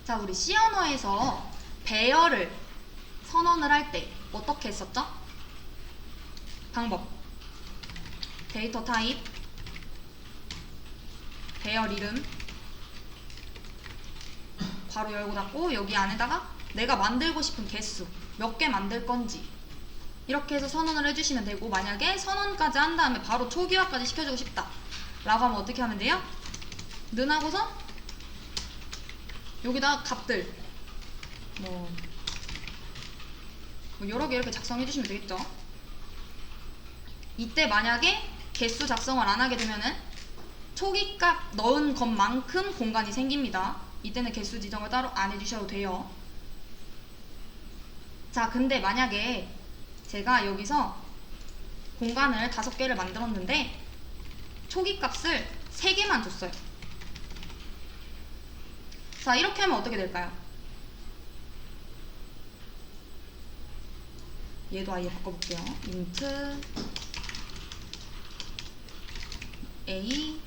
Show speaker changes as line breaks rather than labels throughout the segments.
자, 우리 C 언어에서 배열을 선언을 할 때 어떻게 했었죠? 방법. 데이터 타입, 배열 이름, 괄호 열고 닫고 여기 안에다가 내가 만들고 싶은 개수, 몇 개 만들 건지 이렇게 해서 선언을 해주시면 되고, 만약에 선언까지 한 다음에 바로 초기화까지 시켜주고 싶다 라고 하면 어떻게 하면 돼요? 는 하고서 여기다 값들 뭐 여러 개 이렇게 작성해 주시면 되겠죠. 이때 만약에 개수 작성을 안 하게 되면은 초기값 넣은 것만큼 공간이 생깁니다. 이때는 개수 지정을 따로 안 해주셔도 돼요. 자, 근데 만약에 제가 여기서 공간을 5개를 만들었는데 초기값을 3개만 줬어요. 자, 이렇게 하면 어떻게 될까요? 얘도 아예 바꿔볼게요. int a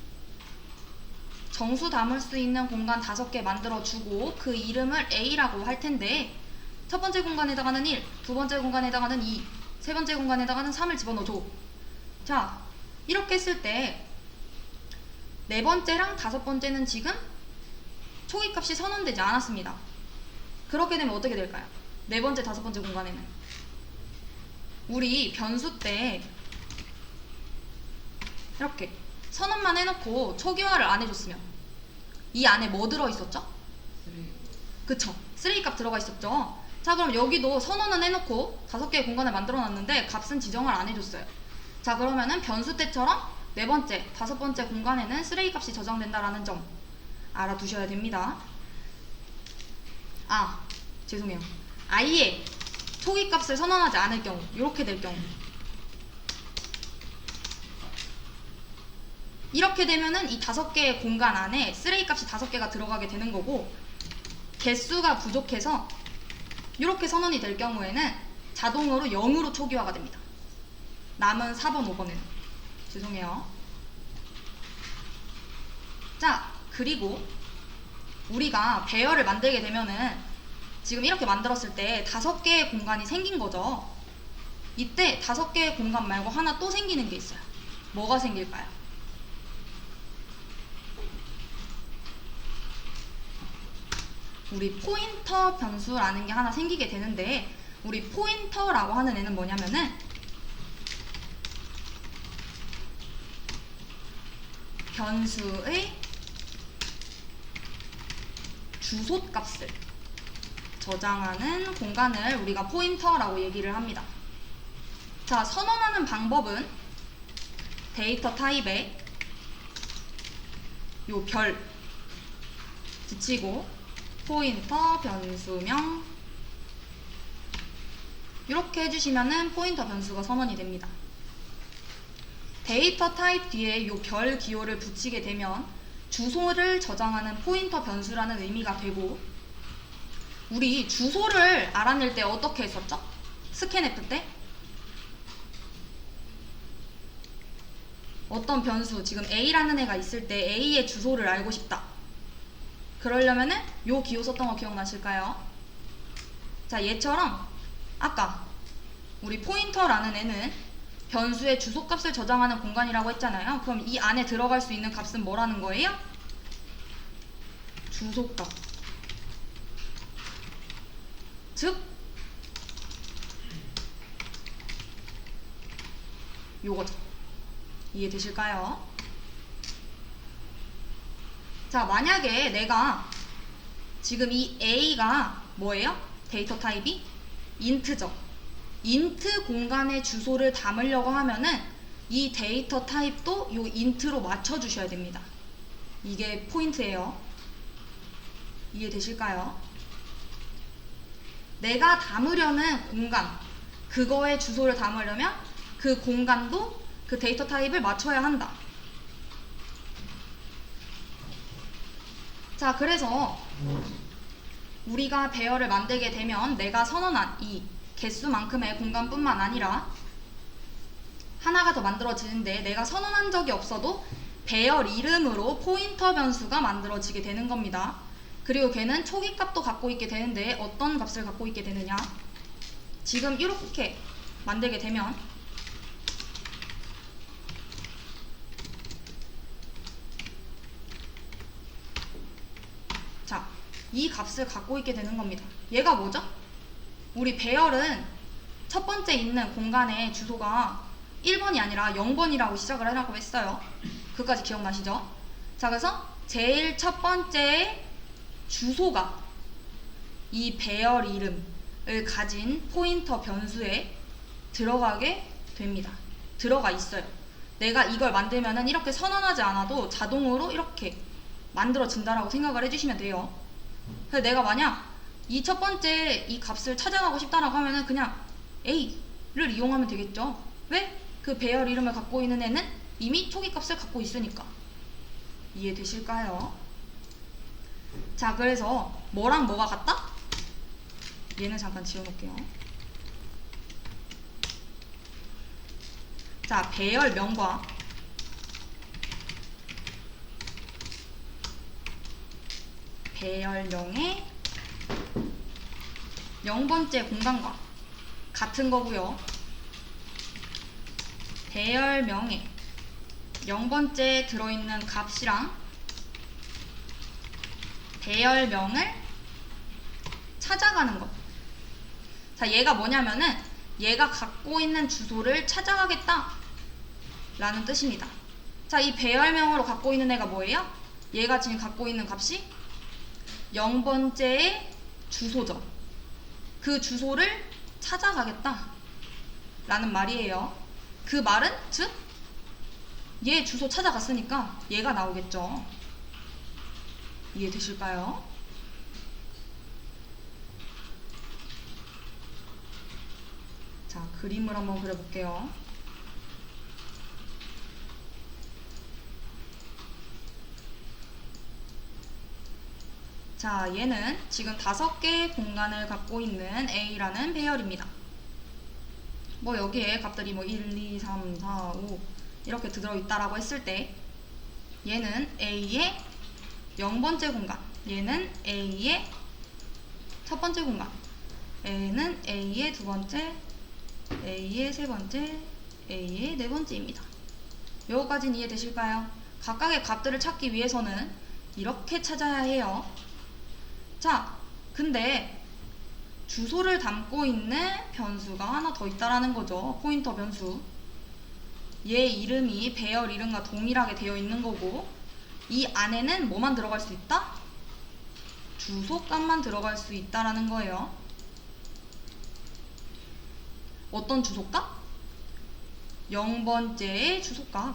정수 담을 수 있는 공간 5개 만들어주고 그 이름을 a라고 할 텐데, 첫 번째 공간에다가는 1, 두 번째 공간에다가는 2, 세 번째 공간에다가는 3을 집어넣어줘. 자, 이렇게 했을 때 네 번째랑 다섯 번째는 지금 초기값이 선언되지 않았습니다. 그렇게 되면 어떻게 될까요? 네 번째, 다섯 번째 공간에는 우리 변수 때 이렇게 선언만 해놓고 초기화를 안 해줬으면 이 안에 뭐 들어있었죠? 그쵸? 3값 들어가 있었죠? 자, 그럼 여기도 선언은 해놓고 5개의 공간을 만들어놨는데 값은 지정을 안 해줬어요. 자, 그러면은 변수 때처럼 네 번째, 다섯 번째 공간에는 3값이 저장된다라는 점 알아두셔야 됩니다. 아, 죄송해요. 아예 초기값을 선언하지 않을 경우, 이렇게 될 경우, 이렇게 되면은 이 5개의 공간 안에 3값이 5개가 들어가게 되는 거고, 개수가 부족해서 이렇게 선언이 될 경우에는 자동으로 0으로 초기화가 됩니다. 남은 4번, 5번에는. 죄송해요. 자, 그리고 우리가 배열을 만들게 되면은 지금 이렇게 만들었을 때 5개의 공간이 생긴 거죠. 이때 5개의 공간 말고 하나 또 생기는 게 있어요. 뭐가 생길까요? 우리 포인터 변수라는 게 하나 생기게 되는데, 우리 포인터라고 하는 애는 뭐냐면은 변수의 주소값을 저장하는 공간을 우리가 포인터라고 얘기를 합니다. 자, 선언하는 방법은 데이터 타입에 요 별 붙이고 포인터 변수명 이렇게 해주시면은 포인터 변수가 선언이 됩니다. 데이터 타입 뒤에 요 별 기호를 붙이게 되면 주소를 저장하는 포인터 변수라는 의미가 되고, 우리 주소를 알아낼 때 어떻게 했었죠? 스캔F 때 어떤 변수, 지금 A라는 애가 있을 때 A의 주소를 알고 싶다. 그러려면은 요 기호 썼던 거 기억나실까요? 자, 얘처럼 아까 우리 포인터라는 애는 변수의 주소값을 저장하는 공간이라고 했잖아요. 그럼 이 안에 들어갈 수 있는 값은 뭐라는 거예요? 주소값. 즉 요거죠. 이해되실까요? 자, 만약에 내가 지금 이 A가 뭐예요? 데이터 타입이 int죠. int 공간의 주소를 담으려고 하면은 이 데이터 타입도 요 int로 맞춰주셔야 됩니다. 이게 포인트예요. 이해되실까요? 내가 담으려는 공간, 그거의 주소를 담으려면 그 공간도 그 데이터 타입을 맞춰야 한다. 자, 그래서 우리가 배열을 만들게 되면 내가 선언한 이 개수만큼의 공간뿐만 아니라 하나가 더 만들어지는데, 내가 선언한 적이 없어도 배열 이름으로 포인터 변수가 만들어지게 되는 겁니다. 그리고 걔는 초기값도 갖고 있게 되는데 어떤 값을 갖고 있게 되느냐? 지금 이렇게 만들게 되면 자, 이 값을 갖고 있게 되는 겁니다. 얘가 뭐죠? 우리 배열은 첫 번째 있는 공간의 주소가 1번이 아니라 0번이라고 시작을 하라고 했어요. 그까지 기억나시죠? 자, 그래서 제일 첫 번째 주소가 이 배열 이름을 가진 포인터 변수에 들어가게 됩니다. 들어가 있어요. 내가 이걸 만들면은 이렇게 선언하지 않아도 자동으로 이렇게 만들어진다라고 생각을 해주시면 돼요. 그래서 내가 만약 이 첫 번째 이 값을 찾아가고 싶다라고 하면은 그냥 A를 이용하면 되겠죠. 왜? 그 배열 이름을 갖고 있는 애는 이미 초기 값을 갖고 있으니까. 이해되실까요? 자, 그래서 뭐랑 뭐가 같다? 얘는 잠깐 지워놓을게요. 자, 배열명과 배열명의 0번째 공간과 같은 거고요. 배열명에 0번째 들어있는 값이랑 배열명을 찾아가는 것. 자, 얘가 뭐냐면은 얘가 갖고 있는 주소를 찾아가겠다 라는 뜻입니다. 자, 이 배열명으로 갖고 있는 애가 뭐예요? 얘가 지금 갖고 있는 값이 0번째의 주소죠. 그 주소를 찾아가겠다 라는 말이에요. 그 말은 즉 얘 주소 찾아갔으니까 얘가 나오겠죠. 이해되실까요? 자, 그림을 한번 그려볼게요. 자, 얘는 지금 5개의 공간을 갖고 있는 A라는 배열입니다. 뭐 여기에 값들이 뭐 1, 2, 3, 4, 5 이렇게 들어있다라고 했을 때 얘는 A의 0번째 공간, 얘는 A의 첫 번째 공간, 얘는 A의 두 번째, A의 세 번째, A의 네 번째입니다. 요거까지는 이해되실까요? 각각의 값들을 찾기 위해서는 이렇게 찾아야 해요. 자, 근데 주소를 담고 있는 변수가 하나 더 있다라는 거죠. 포인터 변수. 얘 이름이 배열 이름과 동일하게 되어 있는 거고 이 안에는 뭐만 들어갈 수 있다? 주소값만 들어갈 수 있다라는 거예요. 어떤 주소값? 0번째의 주소값.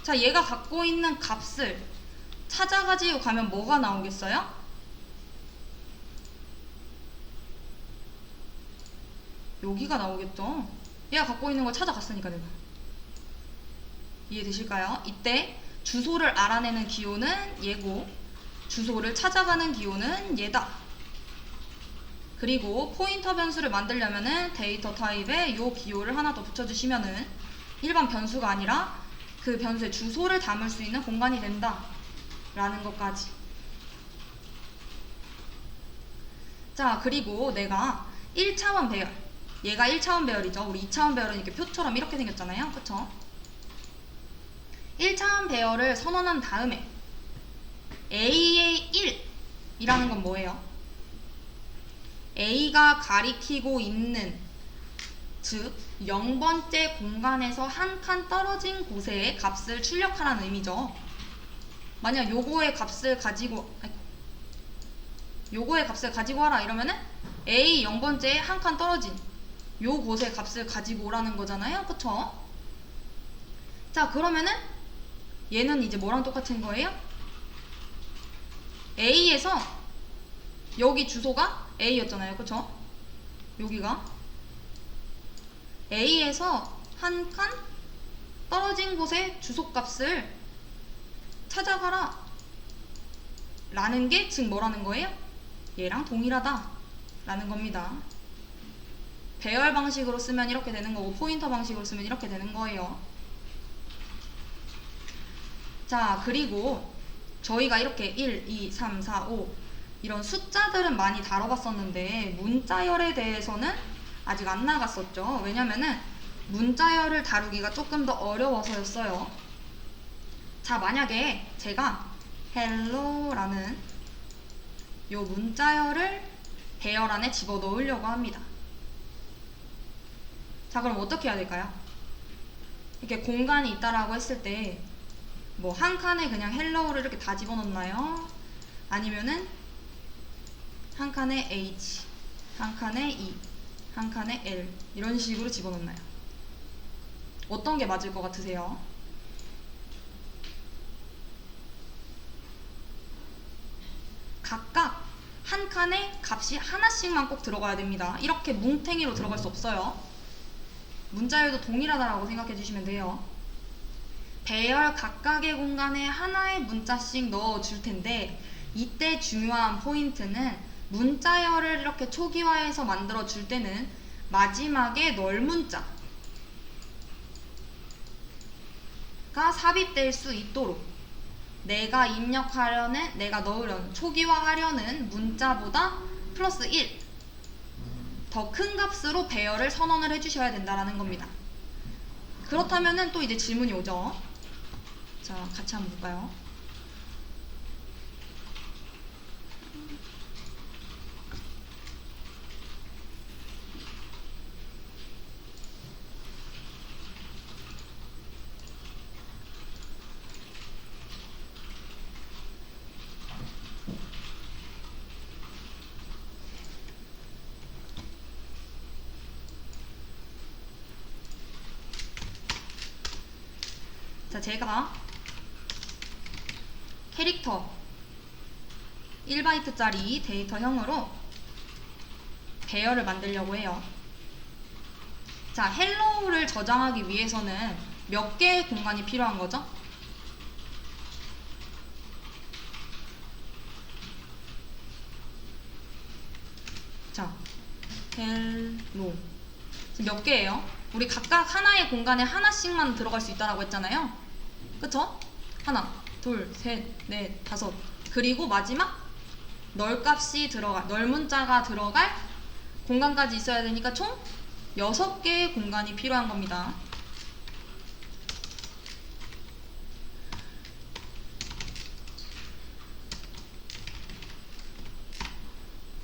자, 얘가 갖고 있는 값을 찾아가지고 가면 뭐가 나오겠어요? 여기가 나오겠죠. 얘가 갖고 있는 걸 찾아갔으니까 내가. 이해되실까요? 이때 주소를 알아내는 기호는 얘고 주소를 찾아가는 기호는 얘다. 그리고 포인터 변수를 만들려면은 데이터 타입에 요 기호를 하나 더 붙여주시면은 일반 변수가 아니라 그 변수의 주소를 담을 수 있는 공간이 된다 라는 것까지. 자, 그리고 내가 1차원 배열, 얘가 1차원 배열이죠. 우리 2차원 배열은 이렇게 표처럼 이렇게 생겼잖아요. 그쵸? 1차원 배열을 선언한 다음에 A의 1이라는 건 뭐예요? A가 가리키고 있는, 즉 0번째 공간에서 한 칸 떨어진 곳의 값을 출력하라는 의미죠. 만약 요거의 값을 가지고 와라 이러면은 A 0번째에 한 칸 떨어진 요 곳의 값을 가지고 오라는 거잖아요. 그쵸? 자, 그러면은 얘는 이제 뭐랑 똑같은 거예요? A에서 여기 주소가 A였잖아요. 그쵸? 여기가 A에서 한 칸 떨어진 곳의 주소값을 찾아가라 라는 게 즉 뭐라는 거예요? 얘랑 동일하다 라는 겁니다. 배열 방식으로 쓰면 이렇게 되는 거고 포인터 방식으로 쓰면 이렇게 되는 거예요. 자, 그리고 저희가 이렇게 1, 2, 3, 4, 5 이런 숫자들은 많이 다뤄봤었는데 문자열에 대해서는 아직 안 나갔었죠. 왜냐면은 문자열을 다루기가 조금 더 어려워서였어요. 자, 만약에 제가 hello라는 요 문자열을 배열 안에 집어넣으려고 합니다. 자, 그럼 어떻게 해야 될까요? 이렇게 공간이 있다라고 했을 때 뭐 한 칸에 그냥 hello를 이렇게 다 집어넣나요? 아니면은 한 칸에 H, 한 칸에 E, 한 칸에 L 이런 식으로 집어넣나요? 어떤 게 맞을 것 같으세요? 각각 한 칸에 값이 하나씩만 꼭 들어가야 됩니다. 이렇게 뭉탱이로 들어갈 수 없어요. 문자열도 동일하다라고 생각해 주시면 돼요. 배열 각각의 공간에 하나의 문자씩 넣어 줄 텐데 이때 중요한 포인트는 문자열을 이렇게 초기화해서 만들어 줄 때는 마지막에 널문자가 삽입될 수 있도록 내가 입력하려는, 내가 넣으려는, 초기화하려는 문자보다 플러스 1 더 큰 값으로 배열을 선언을 해주셔야 된다는 겁니다. 그렇다면은 또 이제 질문이 오죠. 자, 같이 한번 볼까요? 자, 제가 캐릭터 1바이트짜리 데이터형으로 배열을 만들려고 해요. 자, 헬로우를 저장하기 위해서는 몇 개의 공간이 필요한 거죠? 자, 헬로 지금 몇 개예요? 우리 각각 하나의 공간에 하나씩만 들어갈 수 있다라고 했잖아요. 그쵸? 하나, 둘, 셋, 넷, 다섯. 그리고 마지막 널값이 들어갈, 널문자가 들어갈 공간까지 있어야 되니까 총 6개의 공간이 필요한 겁니다.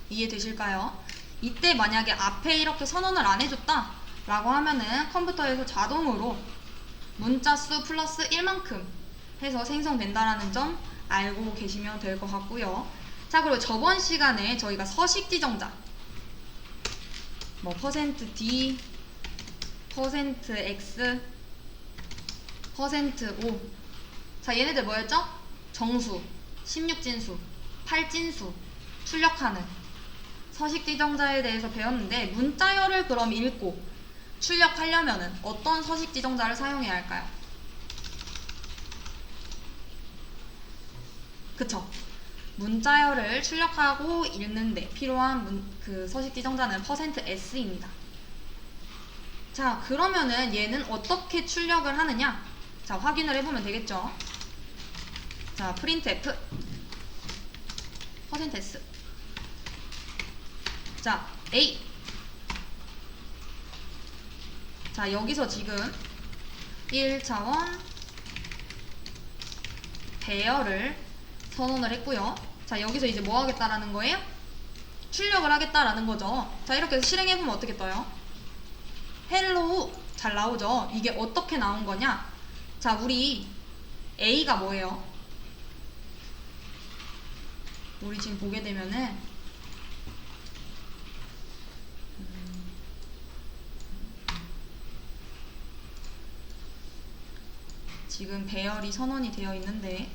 이해되실까요? 이때 만약에 앞에 이렇게 선언을 안 해줬다 라고 하면은 컴퓨터에서 자동으로 문자수 플러스 1만큼 해서 생성된다라는 점 알고 계시면 될 것 같고요. 자, 그리고 저번 시간에 저희가 서식 지정자 뭐 %d, %x, %o 자, 얘네들 뭐였죠? 정수, 16진수, 8진수, 출력하는 서식 지정자에 대해서 배웠는데 문자열을 그럼 읽고 출력하려면 어떤 서식 지정자를 사용해야 할까요? 그쵸? 문자열을 출력하고 읽는데 필요한 그 서식 지정자는 %s입니다. 자, 그러면은 얘는 어떻게 출력을 하느냐? 자, 확인을 해보면 되겠죠? 자, printf %s 자, a 자, 여기서 지금 1차원 배열을 선언을 했고요. 자, 여기서 이제 뭐 하겠다라는 거예요? 출력을 하겠다라는 거죠. 자, 이렇게 해서 실행해보면 어떻게 떠요? 헬로우 잘 나오죠? 이게 어떻게 나온 거냐? 자, 우리 A가 뭐예요? 우리 지금 보게 되면은 지금 배열이 선언이 되어 있는데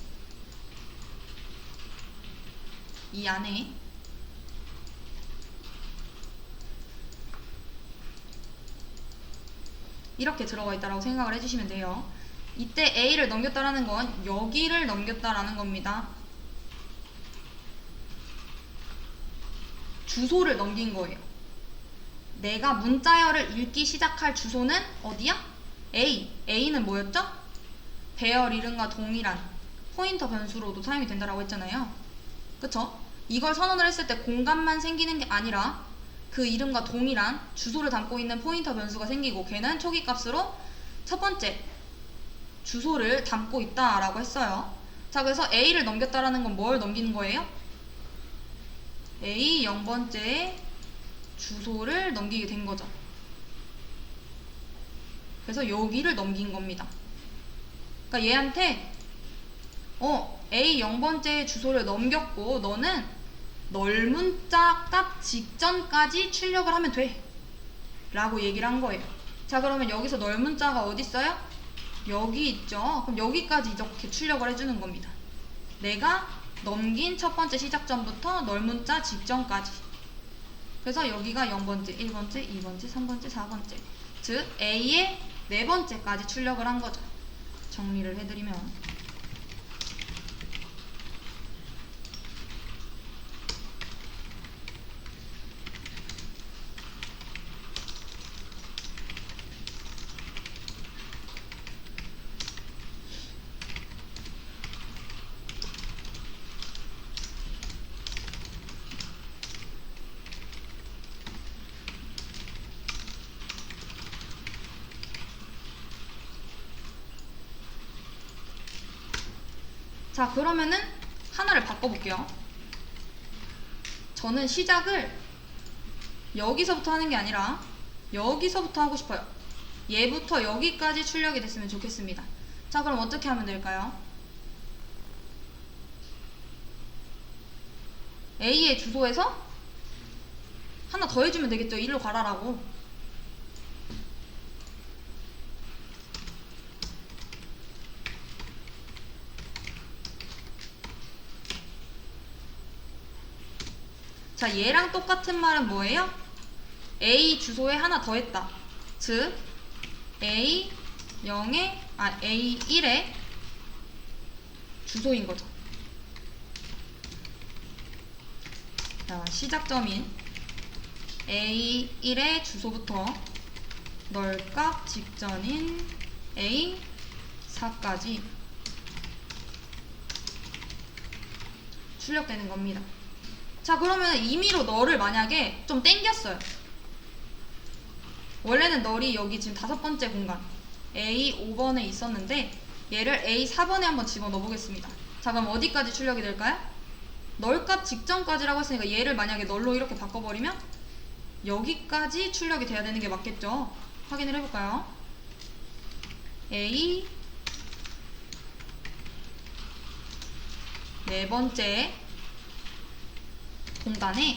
이 안에 이렇게 들어가 있다라고 생각을 해주시면 돼요. 이때 A를 넘겼다라는 건 여기를 넘겼다라는 겁니다. 주소를 넘긴 거예요. 내가 문자열을 읽기 시작할 주소는 어디야? A. A는 뭐였죠? 배열 이름과 동일한 포인터 변수로도 사용이 된다라고 했잖아요. 그쵸? 이걸 선언을 했을 때 공간만 생기는 게 아니라 그 이름과 동일한 주소를 담고 있는 포인터 변수가 생기고 걔는 초기 값으로 첫 번째 주소를 담고 있다라고 했어요. 자, 그래서 A를 넘겼다라는 건 뭘 넘기는 거예요? A 0번째 주소를 넘기게 된 거죠. 그래서 여기를 넘긴 겁니다. 그러니까 얘한테 A 0번째 주소를 넘겼고 너는 널문자 값 직전까지 출력을 하면 돼 라고 얘기를 한 거예요. 자, 그러면 여기서 널문자가 어디 있어요? 여기 있죠. 그럼 여기까지 이렇게 출력을 해주는 겁니다. 내가 넘긴 첫 번째 시작점부터 널문자 직전까지. 그래서 여기가 0번째, 1번째, 2번째, 3번째, 4번째. 즉 A의 4번째까지 출력을 한 거죠. 정리를 해드리면 자, 그러면은 하나를 바꿔볼게요. 저는 시작을 여기서부터 하는 게 아니라 여기서부터 하고 싶어요. 얘부터 여기까지 출력이 됐으면 좋겠습니다. 자, 그럼 어떻게 하면 될까요? A의 주소에서 하나 더 해주면 되겠죠. 일로 가라라고. 자, 얘랑 똑같은 말은 뭐예요? A 주소에 하나 더 했다. 즉 A0에 A1의 주소인 거죠. 자, 시작점인 A1의 주소부터 널값 직전인 A4까지 출력되는 겁니다. 자, 그러면 임의로 널을 만약에 좀 땡겼어요. 원래는 널이 여기 지금 5번째 공간 A5번에 있었는데 얘를 A4번에 한번 집어넣어 보겠습니다. 자, 그럼 어디까지 출력이 될까요? 널값 직전까지라고 했으니까 얘를 만약에 널로 이렇게 바꿔버리면 여기까지 출력이 돼야 되는 게 맞겠죠? 확인을 해볼까요? A 4번째 공간에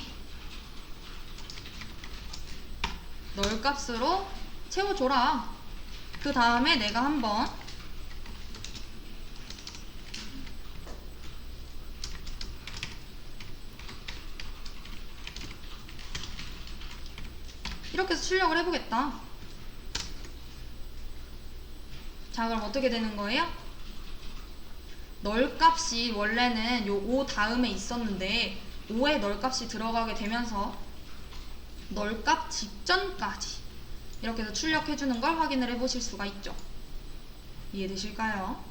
널 값으로 채워줘라. 그 다음에 내가 한번 이렇게 해서 출력을 해보겠다. 자, 그럼 어떻게 되는 거예요? 널 값이 원래는 요 5 다음에 있었는데 5에 널 값이 들어가게 되면서 널 값 직전까지 이렇게 해서 출력해주는 걸 확인을 해보실 수가 있죠. 이해되실까요?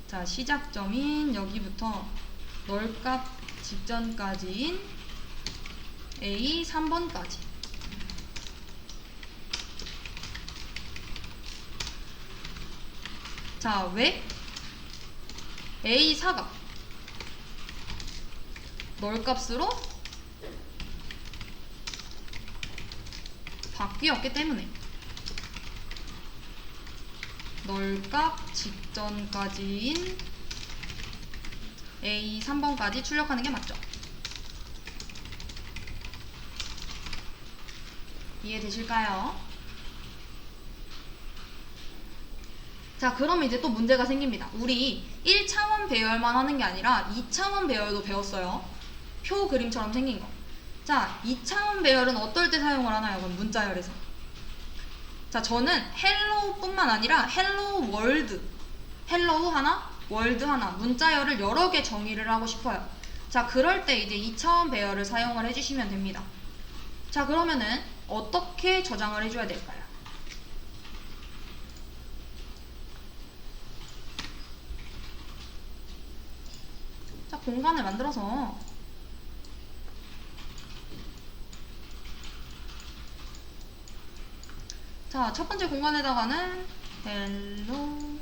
자, 시작점인 여기부터 널 값 직전까지인 A 3번까지. 자, 왜? A4가 널 값으로 바뀌었기 때문에 널 값 직전까지인 A 3번까지 출력하는 게 맞죠. 이해되실까요? 자, 그러면 이제 또 문제가 생깁니다. 우리 1차원 배열만 하는 게 아니라 2차원 배열도 배웠어요. 표 그림처럼 생긴 거. 자, 2차원 배열은 어떨 때 사용을 하나요? 그럼 문자열에서. 자, 저는 헬로우뿐만 아니라 헬로우 월드, 헬로우 하나, 월드 하나, 문자열을 여러 개 정의를 하고 싶어요. 자, 그럴 때 이제 2차원 배열을 사용을 해주시면 됩니다. 자, 그러면은 어떻게 저장을 해줘야 될까요? 자, 공간을 만들어서 자, 첫 번째 공간에다가는 헬로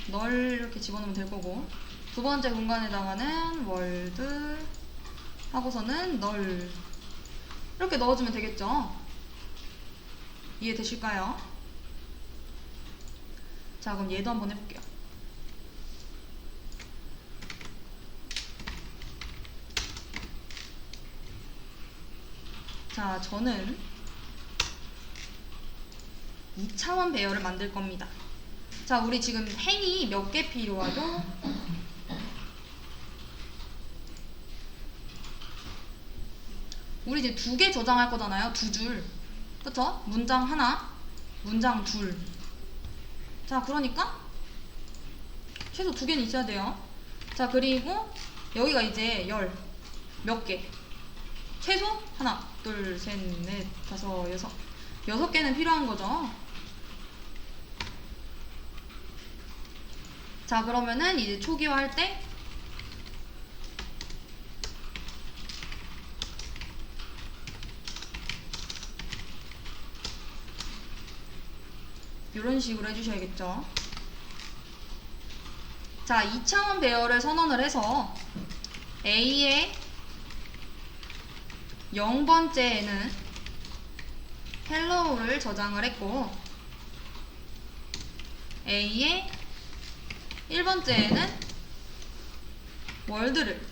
널 이렇게 집어넣으면 될 거고, 두 번째 공간에다가는 월드 하고서는 널 이렇게 넣어주면 되겠죠. 이해되실까요? 자, 그럼 얘도 한번 해볼게요. 자, 저는 2차원 배열을 만들 겁니다. 자, 우리 지금 행이 몇 개 필요하죠? 우리 이제 2개 저장할 거잖아요. 2줄. 그쵸? 문장 하나, 문장 둘. 자, 그러니까 최소 2개는 있어야 돼요. 자, 그리고 여기가 이제 몇 개. 최소 하나, 둘, 셋, 넷, 다섯, 여섯. 6개는 필요한 거죠. 자, 그러면은 이제 초기화할 때 이런 식으로 해주셔야겠죠. 자, 2차원 배열을 선언을 해서 A의 0번째에는 hello를 저장을 했고, A의 1번째에는 월드를,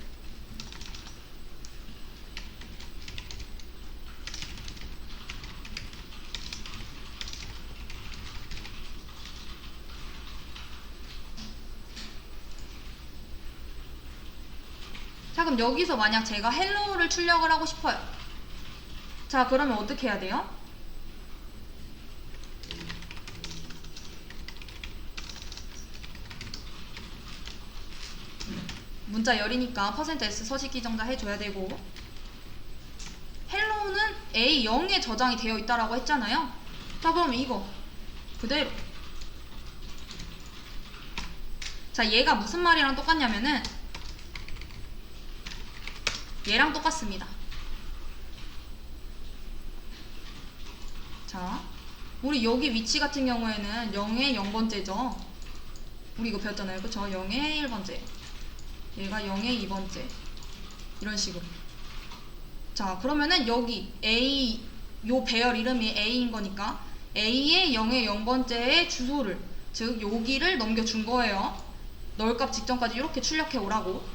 자, 그럼 여기서 만약 제가 hello를 출력을 하고 싶어요. 자, 그러면 어떻게 해야 돼요? 문자 열이니까 %s 서식기 정자 해줘야 되고, hello는 A0에 저장이 되어 있다라고 했잖아요. 자, 그럼 이거 그대로. 자, 얘가 무슨 말이랑 똑같냐면은 얘랑 똑같습니다. 자, 우리 여기 위치 같은 경우에는 0의 0번째죠. 우리 이거 배웠잖아요. 그쵸? 0의 1번째. 얘가 0의 2번째. 이런 식으로. 자, 그러면은 여기 A, 요 배열 이름이 A인 거니까 A의 0의 0번째의 주소를, 즉 여기를 넘겨준 거예요. 널값 직전까지 이렇게 출력해 오라고.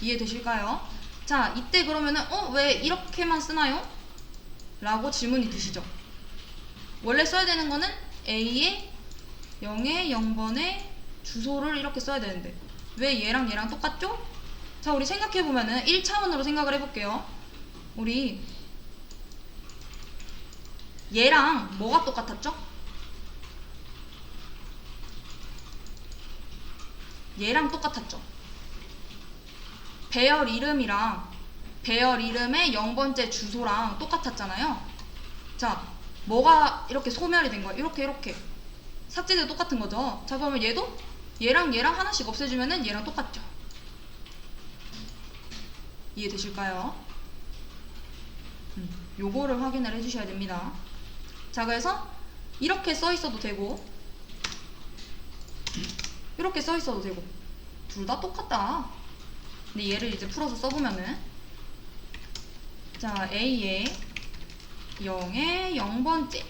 이해되실까요? 자, 이때 그러면은 왜 이렇게만 쓰나요? 라고 질문이 드시죠. 원래 써야 되는 거는 A의 0의 0번의 주소를 이렇게 써야 되는데 왜 얘랑 얘랑 똑같죠? 자, 우리 생각해보면은 1차원으로 생각을 해볼게요. 우리 얘랑 뭐가 똑같았죠? 얘랑 똑같았죠. 배열 이름이랑 배열 이름의 0번째 주소랑 똑같았잖아요. 자, 뭐가 이렇게 소멸이 된 거야? 이렇게 삭제돼도 똑같은 거죠. 자, 그러면 얘도 얘랑 하나씩 없애주면은 얘랑 똑같죠. 이해되실까요? 요거를 확인을 해주셔야 됩니다. 자, 그래서 이렇게 써 있어도 되고 이렇게 써 있어도 되고 둘 다 똑같다. 근데 얘를 이제 풀어서 써보면은, 자, A의 0의 0번째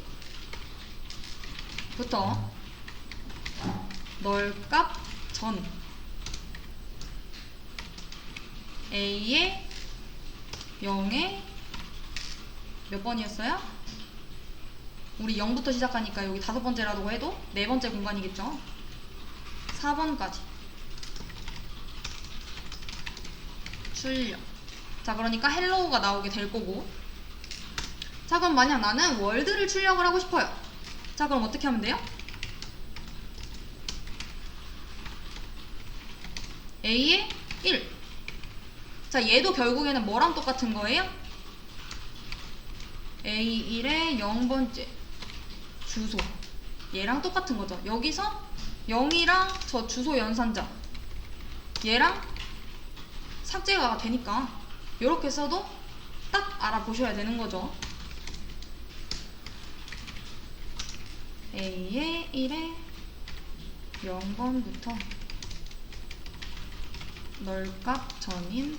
부터 널값 전 A의 0의 몇 번이었어요? 우리 0부터 시작하니까 여기 5번째라고 해도 4번째 공간이겠죠? 4번까지 출력. 자, 그러니까 헬로우가 나오게 될 거고, 자, 그럼 만약 나는 월드를 출력을 하고 싶어요. 자, 그럼 어떻게 하면 돼요? A의 1. 자, 얘도 결국에는 뭐랑 똑같은 거예요? A1의 0번째 주소, 얘랑 똑같은 거죠. 여기서 0이랑 저 주소 연산자 얘랑 삭제가 되니까 이렇게 써도 딱 알아보셔야 되는 거죠. A의 1에 0번부터 널값 전인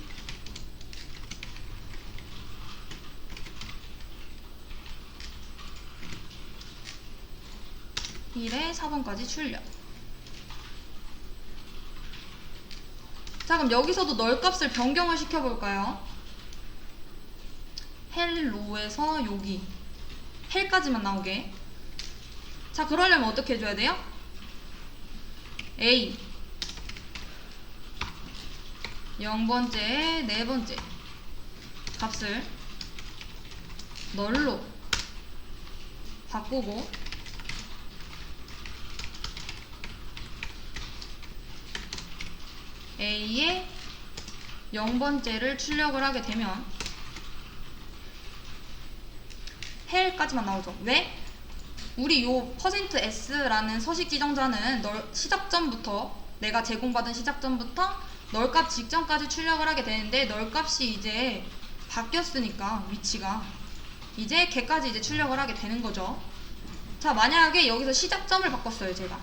(1에) 4번까지 출력. 자, 그럼 여기서도 널값을 변경을 시켜볼까요? 헬로에서 여기 헬까지만 나오게. 자, 그러려면 어떻게 해줘야 돼요? A 0번째, 4번째 값을 널로 바꾸고 A의 0번째를 출력을 하게 되면 헬까지만 나오죠. 왜? 우리 요 %s라는 서식 지정자는 시작점부터 내가 제공받은 시작점부터 널값 직전까지 출력을 하게 되는데 널값이 이제 바뀌었으니까 위치가 이제 걔까지 이제 출력을 하게 되는 거죠. 자, 만약에 여기서 시작점을 바꿨어요, 제가.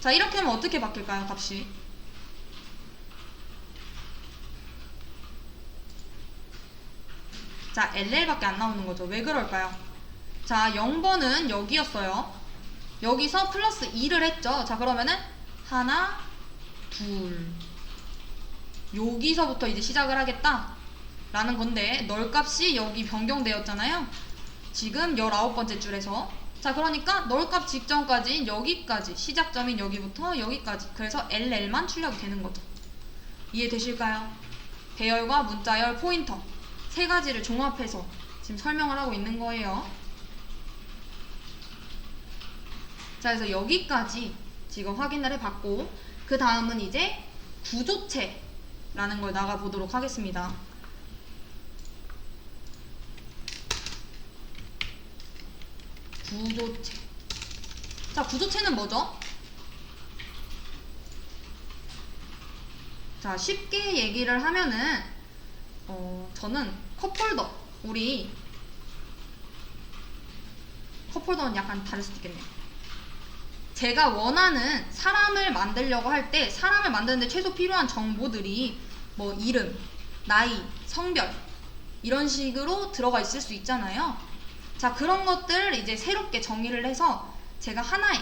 자, 이렇게 하면 어떻게 바뀔까요, 값이? 자, LL밖에 안 나오는 거죠. 왜 그럴까요? 자, 0번은 여기였어요. 여기서 플러스 2를 했죠. 자, 그러면은 하나, 둘. 여기서부터 이제 시작을 하겠다 라는 건데 널값이 여기 변경되었잖아요. 지금 19번째 줄에서. 자, 그러니까 널값 직전까지 여기까지, 시작점인 여기부터 여기까지. 그래서 LL만 출력이 되는 거죠. 이해되실까요? 배열과 문자열, 포인터 세 가지를 종합해서 지금 설명을 하고 있는 거예요. 자, 그래서 여기까지 지금 확인을 해봤고 그 다음은 이제 구조체라는 걸 나가보도록 하겠습니다. 구조체. 자, 구조체는 뭐죠? 자, 쉽게 얘기를 하면은 저는 컵홀더, 우리 컵홀더는 약간 다를 수도 있겠네요. 제가 원하는 사람을 만들려고 할 때 사람을 만드는데 최소 필요한 정보들이 뭐 이름, 나이, 성별 이런 식으로 들어가 있을 수 있잖아요. 자, 그런 것들을 이제 새롭게 정의를 해서 제가 하나의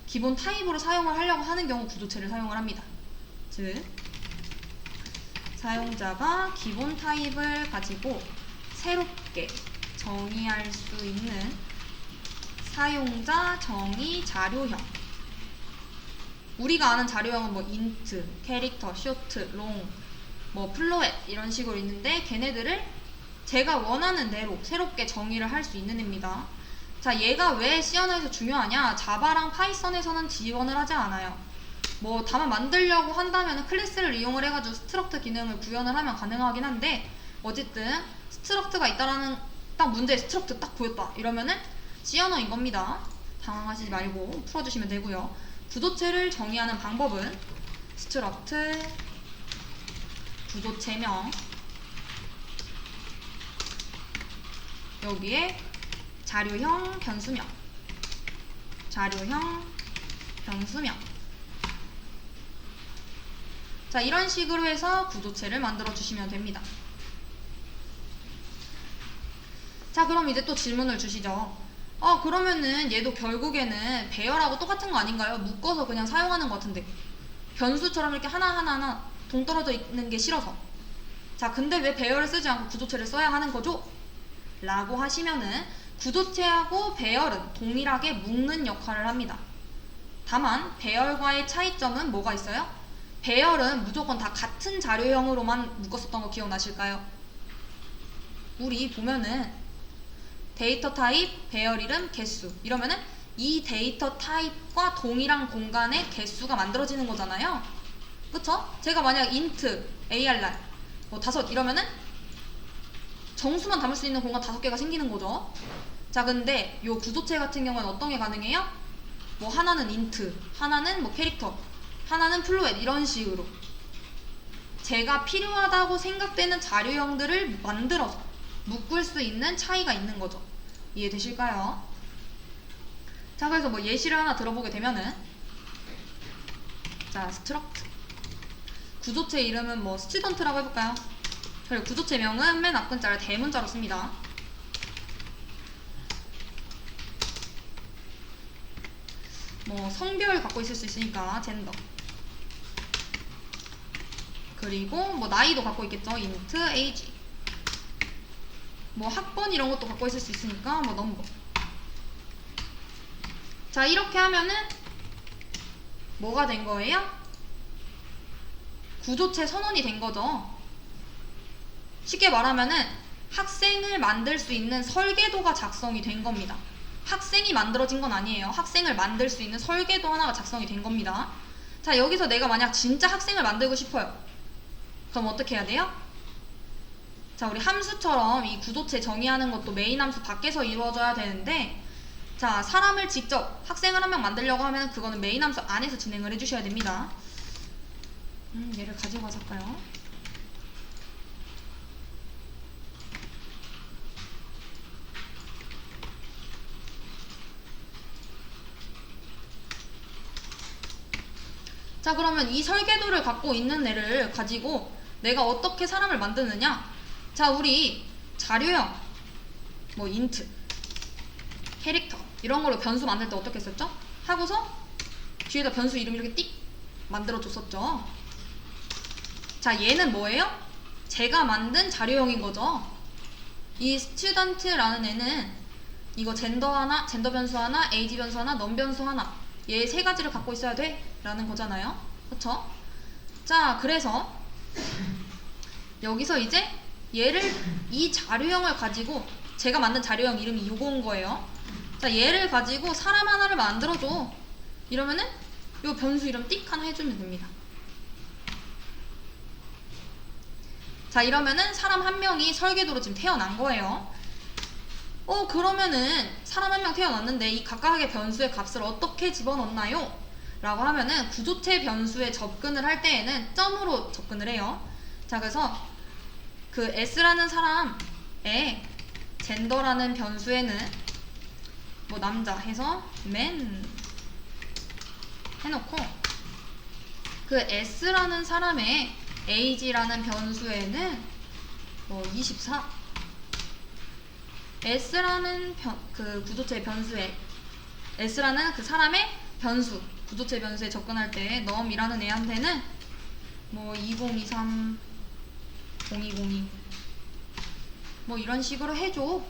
기본 타입으로 사용을 하려고 하는 경우 구조체를 사용을 합니다. 즉, 사용자가 기본 타입을 가지고 새롭게 정의할 수 있는 사용자 정의 자료형. 우리가 아는 자료형은 뭐 인트, 캐릭터, 쇼트, 롱, 뭐 플로엣 이런 식으로 있는데 걔네들을 제가 원하는 대로 새롭게 정의를 할 수 있는 애입니다. 자, 얘가 왜 C 언어에서 중요하냐? 자바랑 파이썬에서는 지원을 하지 않아요. 뭐 다만 만들려고 한다면 클래스를 이용을 해가지고 스트럭트 기능을 구현을 하면 가능하긴 한데 어쨌든 스트럭트가 있다라는 딱 문제에 스트럭트 딱 보였다 이러면은 C 언어인 겁니다. 당황하시지 말고 풀어주시면 되고요. 구조체를 정의하는 방법은 스트럭트 구조체명 여기에 자료형 변수명 자료형 변수명. 자, 이런 식으로 해서 구조체를 만들어 주시면 됩니다. 자, 그럼 이제 또 질문을 주시죠. 그러면은 얘도 결국에는 배열하고 똑같은 거 아닌가요? 묶어서 그냥 사용하는 것 같은데 변수처럼 이렇게 하나하나 동떨어져 있는 게 싫어서. 자, 근데 왜 배열을 쓰지 않고 구조체를 써야 하는 거죠? 라고 하시면은 구조체하고 배열은 동일하게 묶는 역할을 합니다. 다만 배열과의 차이점은 뭐가 있어요? 배열은 무조건 다 같은 자료형으로만 묶었었던 거 기억나실까요? 우리 보면은 데이터 타입, 배열 이름, 개수 이러면은 이 데이터 타입과 동일한 공간의 개수가 만들어지는 거잖아요. 그쵸? 제가 만약 int, arlar 뭐 5 이러면은 정수만 담을 수 있는 공간 5개가 생기는 거죠. 자, 근데 요 구조체 같은 경우는 어떤 게 가능해요? 뭐 하나는 int, 하나는 뭐 캐릭터, 하나는 플로엣 이런 식으로 제가 필요하다고 생각되는 자료형들을 만들어서 묶을 수 있는 차이가 있는 거죠. 이해되실까요? 자, 그래서 뭐 예시를 하나 들어보게 되면은, 자, 스트럭트. 구조체 이름은 뭐 스튜던트라고 해볼까요? 그리고 구조체명은 맨 앞글자를 대문자로 씁니다. 뭐 성별 갖고 있을 수 있으니까 젠더. 그리고 뭐 나이도 갖고 있겠죠. int age. 뭐 학번 이런 것도 갖고 있을 수 있으니까 뭐 넘버. 자, 이렇게 하면은 뭐가 된 거예요? 구조체 선언이 된 거죠. 쉽게 말하면은 학생을 만들 수 있는 설계도가 작성이 된 겁니다. 학생이 만들어진 건 아니에요. 학생을 만들 수 있는 설계도 하나가 작성이 된 겁니다. 자, 여기서 내가 만약 진짜 학생을 만들고 싶어요. 그럼 어떻게 해야 돼요? 자, 우리 함수처럼 이 구조체 정의하는 것도 메인 함수 밖에서 이루어져야 되는데, 자, 사람을 직접 학생을 한 명 만들려고 하면 그거는 메인 함수 안에서 진행을 해주셔야 됩니다. 얘를 가지고 가서 할까요? 자, 그러면 이 설계도를 갖고 있는 애를 가지고 내가 어떻게 사람을 만드느냐? 자, 우리 자료형, 뭐 인트, 캐릭터 이런 걸로 변수 만들 때 어떻게 했었죠? 하고서 뒤에다 변수 이름 이렇게 띡 만들어 줬었죠. 자, 얘는 뭐예요? 제가 만든 자료형인 거죠. 이 스튜던트라는 애는 이거 젠더 하나, 젠더 변수 하나, 에이지 변수 하나, 넘 변수 하나, 얘 세 가지를 갖고 있어야 돼 라는 거잖아요. 그쵸? 자, 그래서 여기서 이제 얘를, 이 자료형을 가지고, 제가 만든 자료형 이름이 요거인 거예요. 자, 얘를 가지고 사람 하나를 만들어줘. 이러면은 요 변수 이름 띡 하나 해주면 됩니다. 자, 이러면은 사람 한 명이 설계도로 지금 태어난 거예요. 그러면은 사람 한 명 태어났는데 이 각각의 변수의 값을 어떻게 집어넣나요? 라고 하면은 구조체 변수에 접근을 할 때에는 점으로 접근을 해요. 자, 그래서 그 S라는 사람의 젠더라는 변수에는 뭐 남자 해서 man 해놓고, 그 S라는 사람의 age라는 변수에는 뭐 24, S라는 그 구조체 변수에, S라는 그 사람의 변수, 구조체 변수에 접근할 때 넘이라는 애한테는 뭐 2023 0202 뭐 이런 식으로 해줘.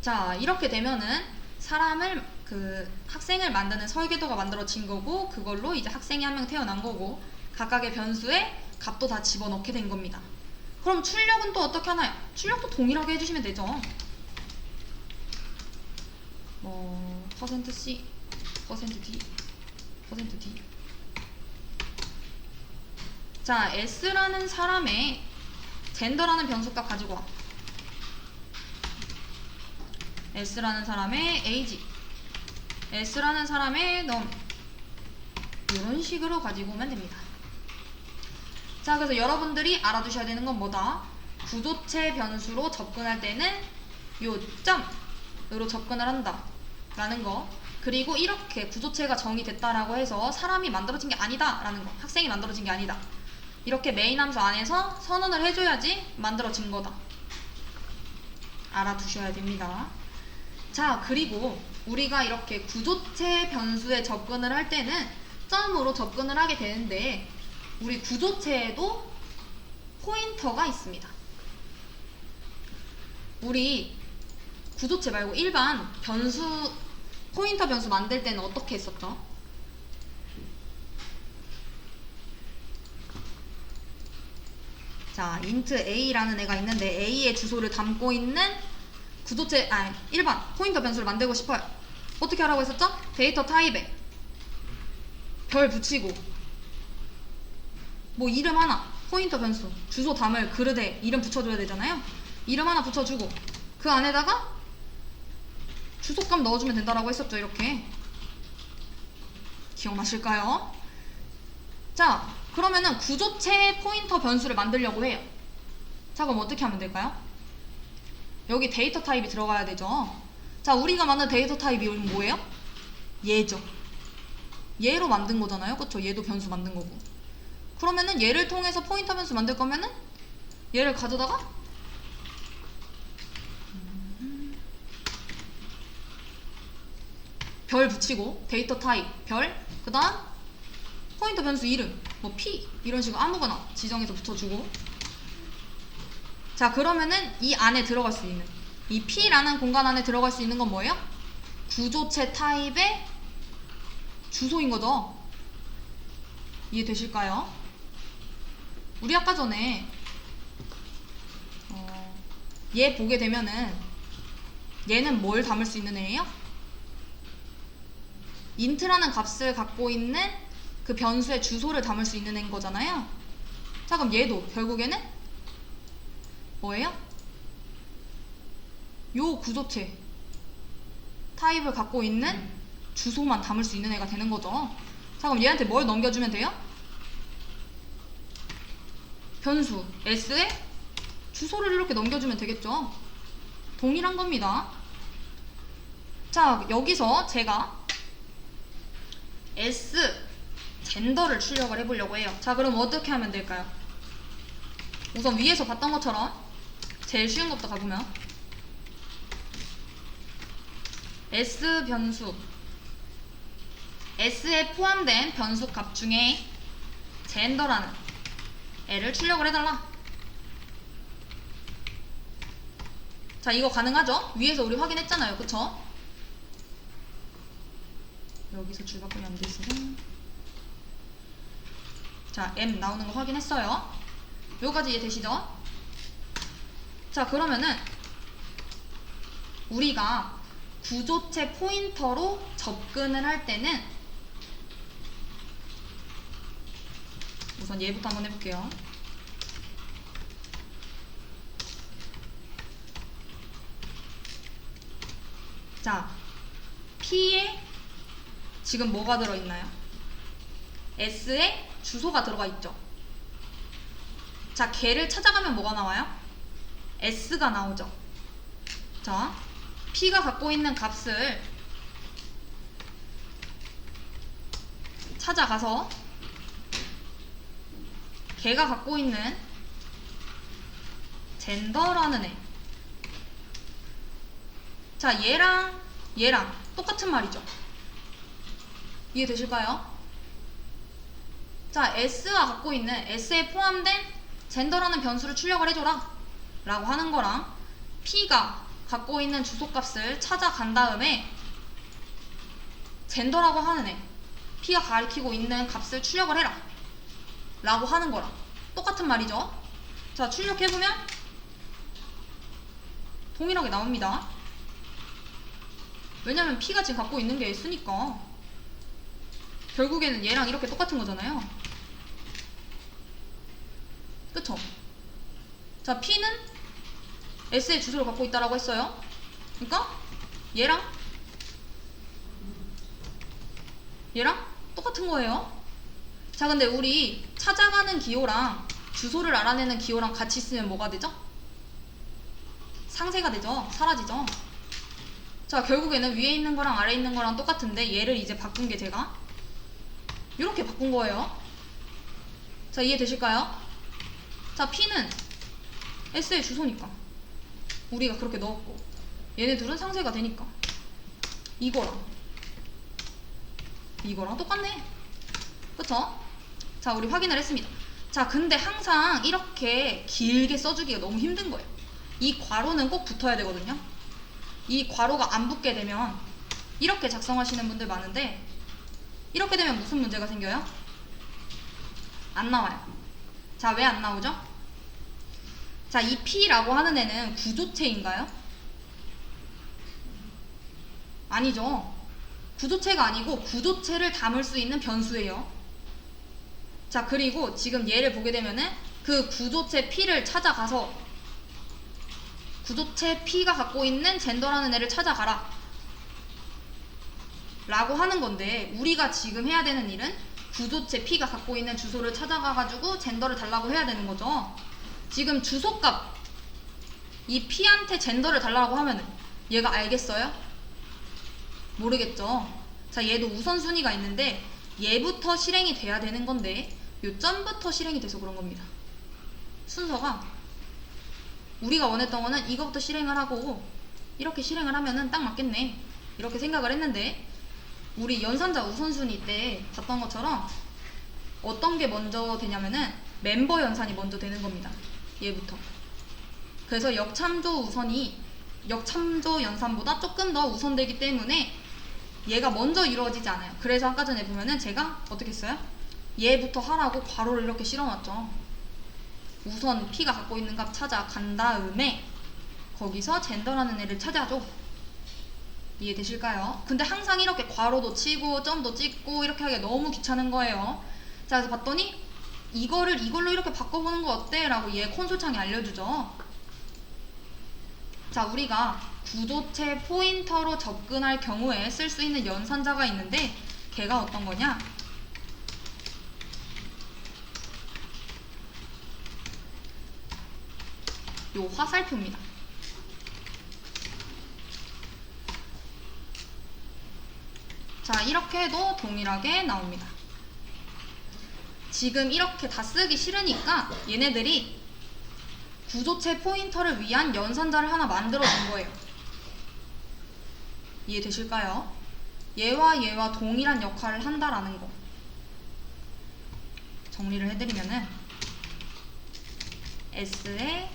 자, 이렇게 되면은 사람을, 그 학생을 만드는 설계도가 만들어진 거고, 그걸로 이제 학생이 한 명 태어난 거고, 각각의 변수에 값도 다 집어넣게 된 겁니다. 그럼 출력은 또 어떻게 하나요? 출력도 동일하게 해주시면 되죠. %C, %D, %D. 자, S라는 사람의 젠더라는 변수값 가지고 와. S라는 사람의 age, S라는 사람의 넘, 이런 식으로 가지고 오면 됩니다. 자, 그래서 여러분들이 알아두셔야 되는 건 뭐다? 구조체 변수로 접근할 때는 요 점으로 접근을 한다 라는 거, 그리고 이렇게 구조체가 정의됐다라고 해서 사람이 만들어진 게 아니다 라는 거, 학생이 만들어진 게 아니다, 이렇게 메인 함수 안에서 선언을 해줘야지 만들어진 거다, 알아두셔야 됩니다. 자, 그리고 우리가 이렇게 구조체 변수에 접근을 할 때는 점으로 접근을 하게 되는데, 우리 구조체에도 포인터가 있습니다. 우리 구조체 말고 일반 변수, 포인터 변수 만들 때는 어떻게 했었죠? 자, int a라는 애가 있는데 a의 주소를 담고 있는 구조체, 일반 포인터 변수를 만들고 싶어요. 어떻게 하라고 했었죠? 데이터 타입에 별 붙이고, 뭐 이름 하나, 포인터 변수, 주소 담을 그릇에 이름 붙여줘야 되잖아요. 이름 하나 붙여주고 그 안에다가 주소값 넣어주면 된다라고 했었죠. 이렇게 기억나실까요? 자, 그러면은 구조체 포인터 변수를 만들려고 해요. 자, 그럼 어떻게 하면 될까요? 여기 데이터 타입이 들어가야 되죠. 자, 우리가 만든 데이터 타입이 뭐예요? 얘죠. 얘로 만든 거잖아요. 그쵸? 얘도 변수 만든 거고. 그러면은 얘를 통해서 포인터 변수 만들 거면은 얘를 가져다가 별 붙이고 데이터 타입 별, 그 다음 포인터 변수 이름 뭐 p 이런 식으로 아무거나 지정해서 붙여주고. 자, 그러면은 이 안에 들어갈 수 있는 이 p라는 공간 안에 들어갈 수 있는 건 뭐예요? 구조체 타입의 주소인 거죠. 이해되실까요? 우리 아까 전에 얘 보게 되면은 얘는 뭘 담을 수 있는 애예요? int라는 값을 갖고 있는 그 변수의 주소를 담을 수 있는 애인 거잖아요. 자, 그럼 얘도 결국에는 뭐예요? 요 구조체 타입을 갖고 있는 주소만 담을 수 있는 애가 되는 거죠. 자, 그럼 얘한테 뭘 넘겨주면 돼요? 변수 s에 주소를 이렇게 넘겨주면 되겠죠. 동일한 겁니다. 자, 여기서 제가 s 젠더를 출력을 해보려고 해요. 자, 그럼 어떻게 하면 될까요? 우선 위에서 봤던 것처럼 제일 쉬운 것부터 가보면 s 변수 s에 포함된 변수 값 중에 젠더라는 애를 출력을 해달라. 자, 이거 가능하죠? 위에서 우리 확인했잖아요. 그쵸? 여기서 줄 바꾸면 안 되시죠? 자, m 나오는 거 확인했어요. 여기까지 이해되시죠? 자, 그러면은 우리가 구조체 포인터로 접근을 할 때는 우선 얘부터 한번 해볼게요. 자, P에 지금 뭐가 들어있나요? S에 주소가 들어가 있죠. 자, 걔를 찾아가면 뭐가 나와요? S가 나오죠. 자, P가 갖고 있는 값을 찾아가서 걔가 갖고 있는 젠더라는 애. 자, 얘랑 똑같은 말이죠. 이해되실까요? 자, S가 갖고 있는 S에 포함된 젠더라는 변수를 출력을 해줘라 라고 하는 거랑 P가 갖고 있는 주소값을 찾아간 다음에 젠더라고 하는 애, P가 가리키고 있는 값을 출력을 해라 라고 하는 거랑 똑같은 말이죠. 자, 출력해보면 동일하게 나옵니다. 왜냐면 P가 지금 갖고 있는 게 S니까 결국에는 얘랑 이렇게 똑같은 거잖아요. 그쵸? 자, P는 S의 주소를 갖고 있다라고 했어요. 그러니까 얘랑 똑같은 거예요. 자, 근데 우리 찾아가는 기호랑 주소를 알아내는 기호랑 같이 쓰면 뭐가 되죠? 상쇄가 되죠. 사라지죠. 자, 결국에는 위에 있는 거랑 아래에 있는 거랑 똑같은데 얘를 이제 바꾼 게 제가 이렇게 바꾼 거예요. 자, 이해되실까요? 자, P는 S의 주소니까 우리가 그렇게 넣었고 얘네 둘은 상쇄가 되니까 이거랑 똑같네. 그쵸? 자, 우리 확인을 했습니다. 자, 근데 항상 이렇게 길게 써주기가 너무 힘든 거예요. 이 괄호는 꼭 붙어야 되거든요. 이 괄호가 안 붙게 되면 이렇게 작성하시는 분들 많은데 이렇게 되면 무슨 문제가 생겨요? 안 나와요. 자, 왜 안 나오죠? 자, 이 P라고 하는 애는 구조체인가요? 아니죠. 구조체가 아니고 구조체를 담을 수 있는 변수예요. 자, 그리고 지금 얘를 보게 되면은 그 구조체 P를 찾아가서 구조체 P가 갖고 있는 젠더라는 애를 찾아가라 라고 하는 건데 우리가 지금 해야 되는 일은 구조체 P가 갖고 있는 주소를 찾아가가지고 젠더를 달라고 해야 되는 거죠. 지금 주소값 이 P한테 젠더를 달라고 하면은 얘가 알겠어요? 모르겠죠. 자, 얘도 우선순위가 있는데 얘부터 실행이 돼야 되는 건데 요 점부터 실행이 돼서 그런 겁니다. 순서가 우리가 원했던 거는 이거부터 실행을 하고 이렇게 실행을 하면은 딱 맞겠네 이렇게 생각을 했는데 우리 연산자 우선순위 때 봤던 것처럼 어떤 게 먼저 되냐면은 멤버 연산이 먼저 되는 겁니다. 얘부터. 그래서 역참조 연산보다 조금 더 우선되기 때문에 얘가 먼저 이루어지지 않아요. 그래서 아까 전에 보면은 제가 어떻게 했어요? 얘부터 하라고 괄호를 이렇게 실어놨죠. 우선 P가 갖고 있는 값 찾아간 다음에 거기서 젠더라는 애를 찾아줘. 이해되실까요? 근데 항상 이렇게 괄호도 치고 점도 찍고 이렇게 하기가 너무 귀찮은 거예요. 자, 그래서 봤더니 이걸로 이렇게 바꿔보는 거 어때? 라고 얘 콘솔창에 알려주죠. 자, 우리가 구조체 포인터로 접근할 경우에 쓸 수 있는 연산자가 있는데 걔가 어떤 거냐? 요 화살표입니다. 자, 이렇게 해도 동일하게 나옵니다. 지금 이렇게 다 쓰기 싫으니까 얘네들이 구조체 포인터를 위한 연산자를 하나 만들어 준 거예요. 이해되실까요? 얘와 동일한 역할을 한다라는 거. 정리를 해드리면은 S에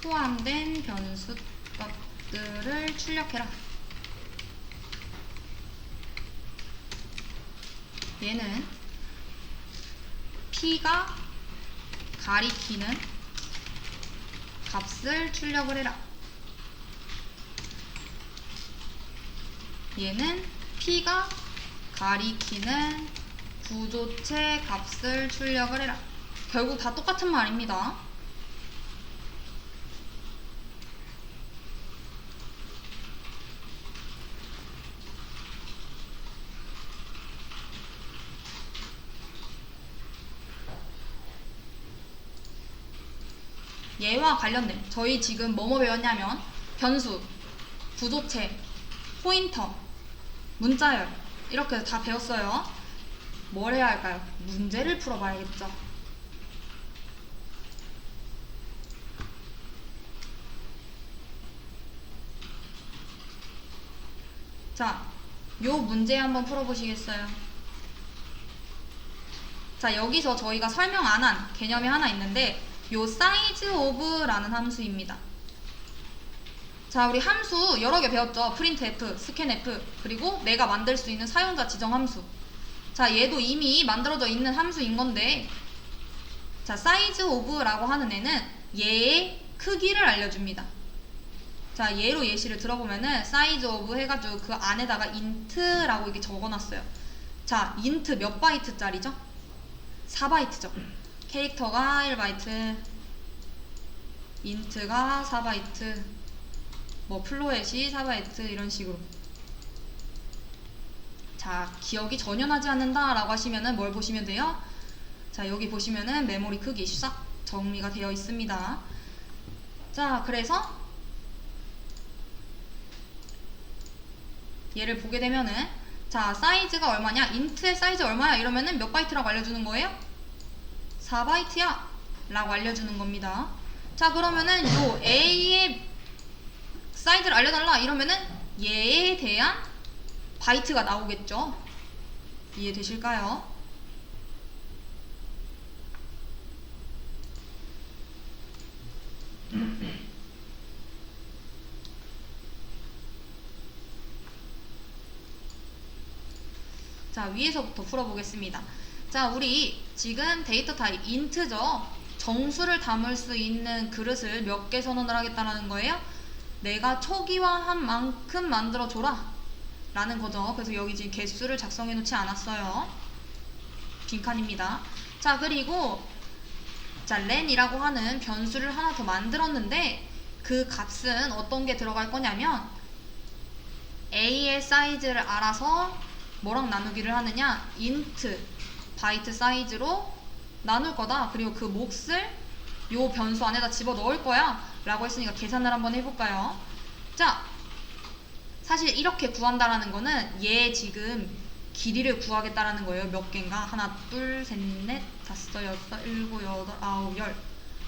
포함된 변수 값들을 출력해라. 얘는 P가 가리키는 값을 출력을 해라. 얘는 P가 가리키는 구조체 값을 출력을 해라. 결국 다 똑같은 말입니다. 얘와 관련된 저희 지금 뭐뭐 배웠냐면 변수, 구조체, 포인터, 문자열 이렇게 다 배웠어요. 뭘 해야 할까요? 문제를 풀어봐야겠죠. 자, 요 문제 한번 풀어보시겠어요? 자, 여기서 저희가 설명 안 한 개념이 하나 있는데 요 size of라는 함수입니다. 자, 우리 함수 여러 개 배웠죠. printf, scanf, 그리고 내가 만들 수 있는 사용자 지정 함수. 자, 얘도 이미 만들어져 있는 함수인 건데 자, size of라고 하는 애는 얘의 크기를 알려줍니다. 자, 얘로 예시를 들어보면은 size of 해가지고 그 안에다가 int라고 이게 적어놨어요. 자, int 몇 바이트짜리죠? 4바이트죠. 캐릭터가 1바이트, int가 4바이트, 뭐 플로햇이 4바이트 이런 식으로. 자, 기억이 전혀 나지 않는다 라고 하시면은 뭘 보시면 돼요? 자, 여기 보시면은 메모리 크기 싹 정리가 되어 있습니다. 자, 그래서 얘를 보게 되면은 자, 사이즈가 얼마냐? int의 사이즈 얼마야? 이러면은 몇 바이트라고 알려주는 거예요? 4바이트야 라고 알려주는 겁니다. 자, 그러면은 요 A의 사이즈를 알려달라 이러면은 얘에 대한 바이트가 나오겠죠. 이해되실까요? 자, 위에서부터 풀어보겠습니다. 자, 우리 지금 데이터 타입 int죠. 정수를 담을 수 있는 그릇을 몇 개 선언을 하겠다는 거예요? 내가 초기화한 만큼 만들어줘라 라는 거죠. 그래서 여기 지금 개수를 작성해 놓지 않았어요. 빈칸입니다. 자, 그리고 자, len이라고 하는 변수를 하나 더 만들었는데 그 값은 어떤 게 들어갈 거냐면 A의 사이즈를 알아서 뭐랑 나누기를 하느냐? int 바이트 사이즈로 나눌 거다. 그리고 그 몫을 요 변수 안에다 집어 넣을 거야 라고 했으니까 계산을 한번 해볼까요? 자, 사실 이렇게 구한다라는 거는 얘 지금 길이를 구하겠다라는 거예요. 몇 개인가? 하나, 둘, 셋, 넷, 다섯, 여섯, 일곱, 여덟, 아홉, 열.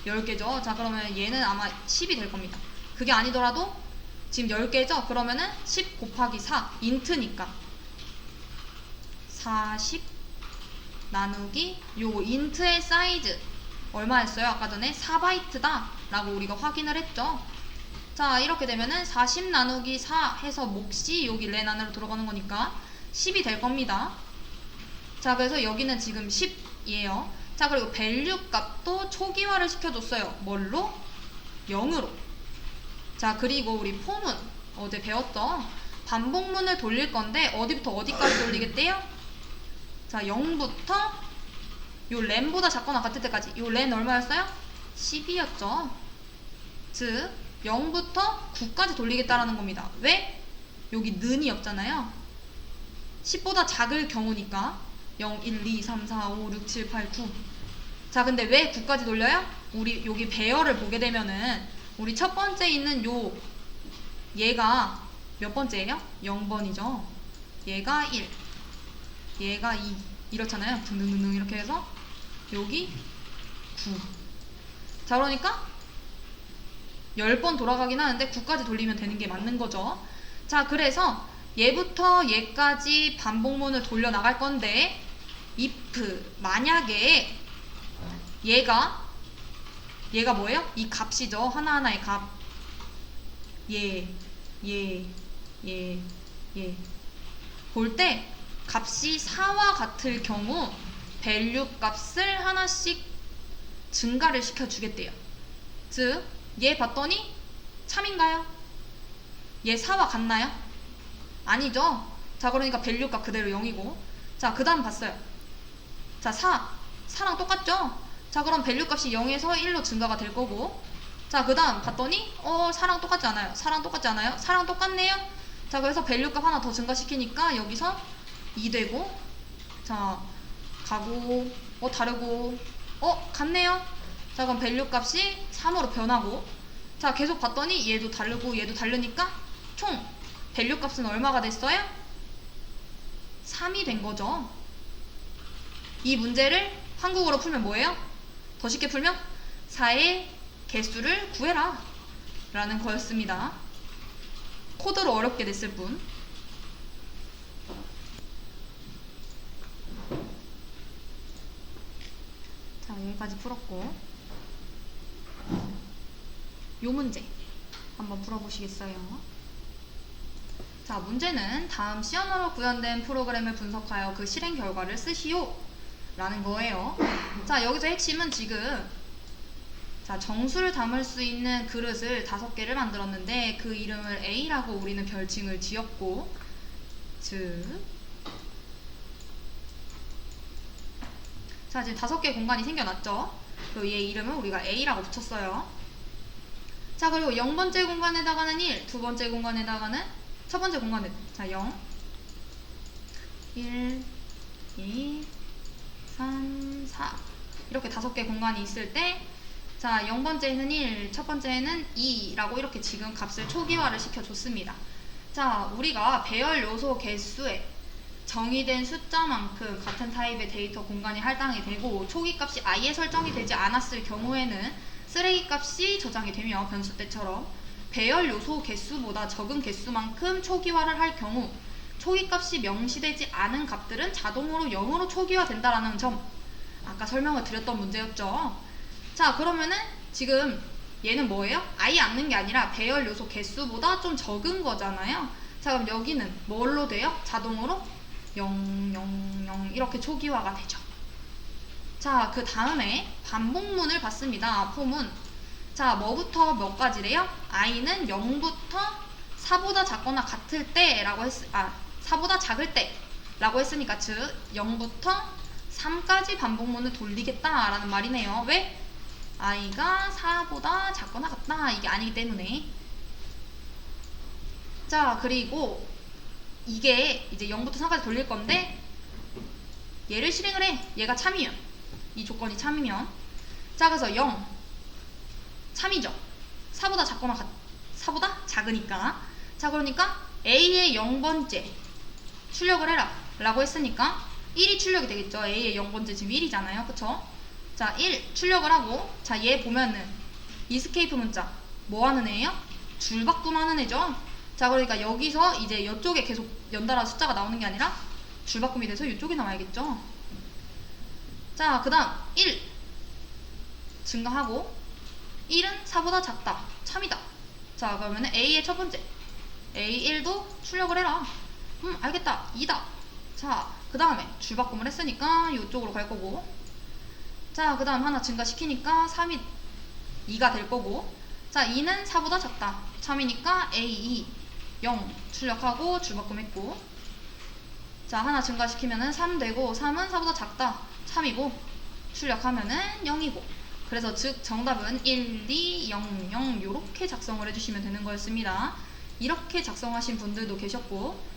10개죠. 자, 그러면 얘는 아마 10이 될 겁니다. 그게 아니더라도 지금 10개죠? 그러면은 10 곱하기 4, 인트니까 40 나누기 요 인트의 사이즈 얼마였어요? 아까 전에 4바이트다 라고 우리가 확인을 했죠. 자, 이렇게 되면은 40 나누기 4 해서 몫이 여기 렌 안으로 들어가는 거니까 10이 될 겁니다. 자, 그래서 여기는 지금 10이에요. 자, 그리고 밸류 값도 초기화를 시켜줬어요. 뭘로? 0으로. 자, 그리고 우리 폼은 어제 배웠죠? 반복문을 돌릴 건데 어디부터 어디까지 돌리겠대요? 자, 0부터 요 렌보다 작거나 같을 때까지. 요 렌 얼마였어요? 10이었죠. 즉 0부터 9까지 돌리겠다라는 겁니다. 왜? 여기 는이 없잖아요. 10보다 작을 경우니까 0, 1, 2, 3, 4, 5, 6, 7, 8, 9. 자, 근데 왜 9까지 돌려요? 우리 여기 배열을 보게 되면은 우리 첫 번째 있는 요 얘가 몇 번째예요? 0번이죠. 얘가 1, 얘가 2 이렇잖아요. 등등등등 이렇게 해서 여기 9. 자, 그러니까 10번 돌아가긴 하는데 9까지 돌리면 되는 게 맞는 거죠. 자, 그래서 얘부터 얘까지 반복문을 돌려 나갈 건데 if 만약에 얘가 뭐예요? 이 값이죠. 하나하나의 값. 얘 볼 때 값이 4와 같을 경우 밸류 값을 하나씩 증가를 시켜주겠대요. 즉, 얘 봤더니 참인가요? 얘 4와 같나요? 아니죠. 자, 그러니까 밸류 값 그대로 0이고. 자, 그 다음 봤어요. 자, 4랑 똑같죠? 자, 그럼 밸류 값이 0에서 1로 증가가 될 거고. 자, 그 다음 봤더니 4랑 똑같지 않아요? 4랑 똑같지 않아요? 4랑 똑같네요? 자, 그래서 밸류 값 하나 더 증가시키니까 여기서 2 되고, 자, 가고, 다르고, 같네요? 자, 그럼 밸류 값이 3으로 변하고, 자, 계속 봤더니 얘도 다르고 얘도 다르니까 총 밸류 값은 얼마가 됐어요? 3이 된 거죠. 이 문제를 한국어로 풀면 뭐예요? 더 쉽게 풀면 4의 개수를 구해라 라는 거였습니다. 코드로 어렵게 됐을 뿐. 자, 여기까지 풀었고, 요 문제 한번 풀어보시겠어요? 자, 문제는 다음 C 언어로 구현된 프로그램을 분석하여 그 실행 결과를 쓰시오 라는 거예요. 자, 여기서 핵심은 지금 자, 정수를 담을 수 있는 그릇을 5개를 만들었는데 그 이름을 A라고 우리는 별칭을 지었고, 즉 자, 지금 5개 공간이 생겨났죠. 그리고 얘 이름을 우리가 A라고 붙였어요. 자, 그리고 0번째 공간에다가는 1, 두 번째 공간에다가는 첫 번째 공간에, 자, 0, 1, 2, 3, 4 이렇게 5개 공간이 있을 때, 자, 0번째에는 1, 첫 번째에는 2라고 이렇게 지금 값을 초기화를 시켜줬습니다. 자, 우리가 배열 요소 개수에 정의된 숫자만큼 같은 타입의 데이터 공간이 할당이 되고 초기 값이 아예 설정이 되지 않았을 경우에는 쓰레기 값이 저장이 되며 변수 때처럼 배열 요소 개수보다 적은 개수만큼 초기화를 할 경우 초기 값이 명시되지 않은 값들은 자동으로 0으로 초기화된다라는 점, 아까 설명을 드렸던 문제였죠. 자, 그러면은 지금 얘는 뭐예요? 아예 않는 게 아니라 배열 요소 개수보다 좀 적은 거잖아요. 자, 그럼 여기는 뭘로 돼요? 자동으로 0, 0, 0 이렇게 초기화가 되죠. 자, 그 다음에 반복문을 봤습니다. 폼은 자, 뭐부터 몇 가지래요? i는 0부터 4보다 작거나 같을 때 라고 4보다 작을 때 라고 했으니까 즉 0부터 3까지 반복문을 돌리겠다 라는 말이네요. 왜? i가 4보다 작거나 같다 이게 아니기 때문에. 자, 그리고 이게 이제 0부터 4까지 돌릴 건데 얘를 실행을 해. 얘가 참이면, 이 조건이 참이면. 자, 그래서 0 참이죠. 4보다 작거나 4보다 작으니까. 자, 그러니까 A의 0번째 출력을 해라 라고 했으니까 1이 출력이 되겠죠. A의 0번째 지금 1이잖아요. 그쵸? 자, 1 출력을 하고, 자, 얘 보면은 이스케이프 문자 뭐 하는 애예요? 줄바꿈하는 애죠. 자, 그러니까 여기서 이제 이쪽에 계속 연달아 숫자가 나오는 게 아니라 줄바꿈이 돼서 이쪽에 나와야겠죠. 자, 그 다음 1 증가하고 1은 4보다 작다, 참이다. 자, 그러면은 A의 첫 번째 A1도 출력을 해라. 알겠다, 2다. 자, 그 다음에 줄바꿈을 했으니까 이쪽으로 갈 거고, 자, 그 다음 하나 증가시키니까 3이 2가 될 거고, 자, 2는 4보다 작다, 참이니까 A2 0 출력하고 줄바꿈 했고, 자, 하나 증가시키면은 3 되고, 3은 4보다 작다, 참이고, 출력하면은 0이고. 그래서 즉 정답은 1, 2, 0, 0 요렇게 작성을 해주시면 되는 거였습니다. 이렇게 작성하신 분들도 계셨고,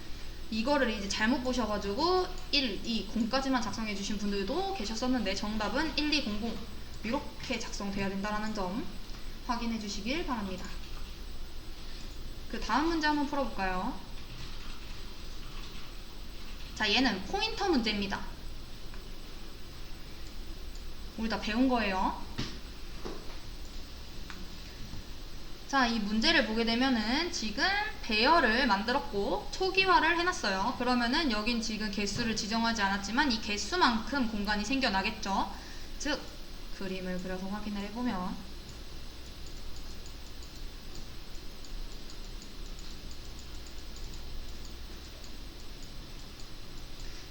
이거를 이제 잘못 보셔가지고 1, 2, 0까지만 작성해 주신 분들도 계셨었는데, 정답은 1, 2, 0, 0 이렇게 작성돼야 된다는 점 확인해 주시길 바랍니다. 그 다음 문제 한번 풀어볼까요? 자, 얘는 포인터 문제입니다. 우리 다 배운 거예요. 자, 이 문제를 보게 되면은 지금 배열을 만들었고 초기화를 해놨어요. 그러면은 여긴 지금 개수를 지정하지 않았지만 이 개수만큼 공간이 생겨나겠죠. 즉, 그림을 그려서 확인을 해보면,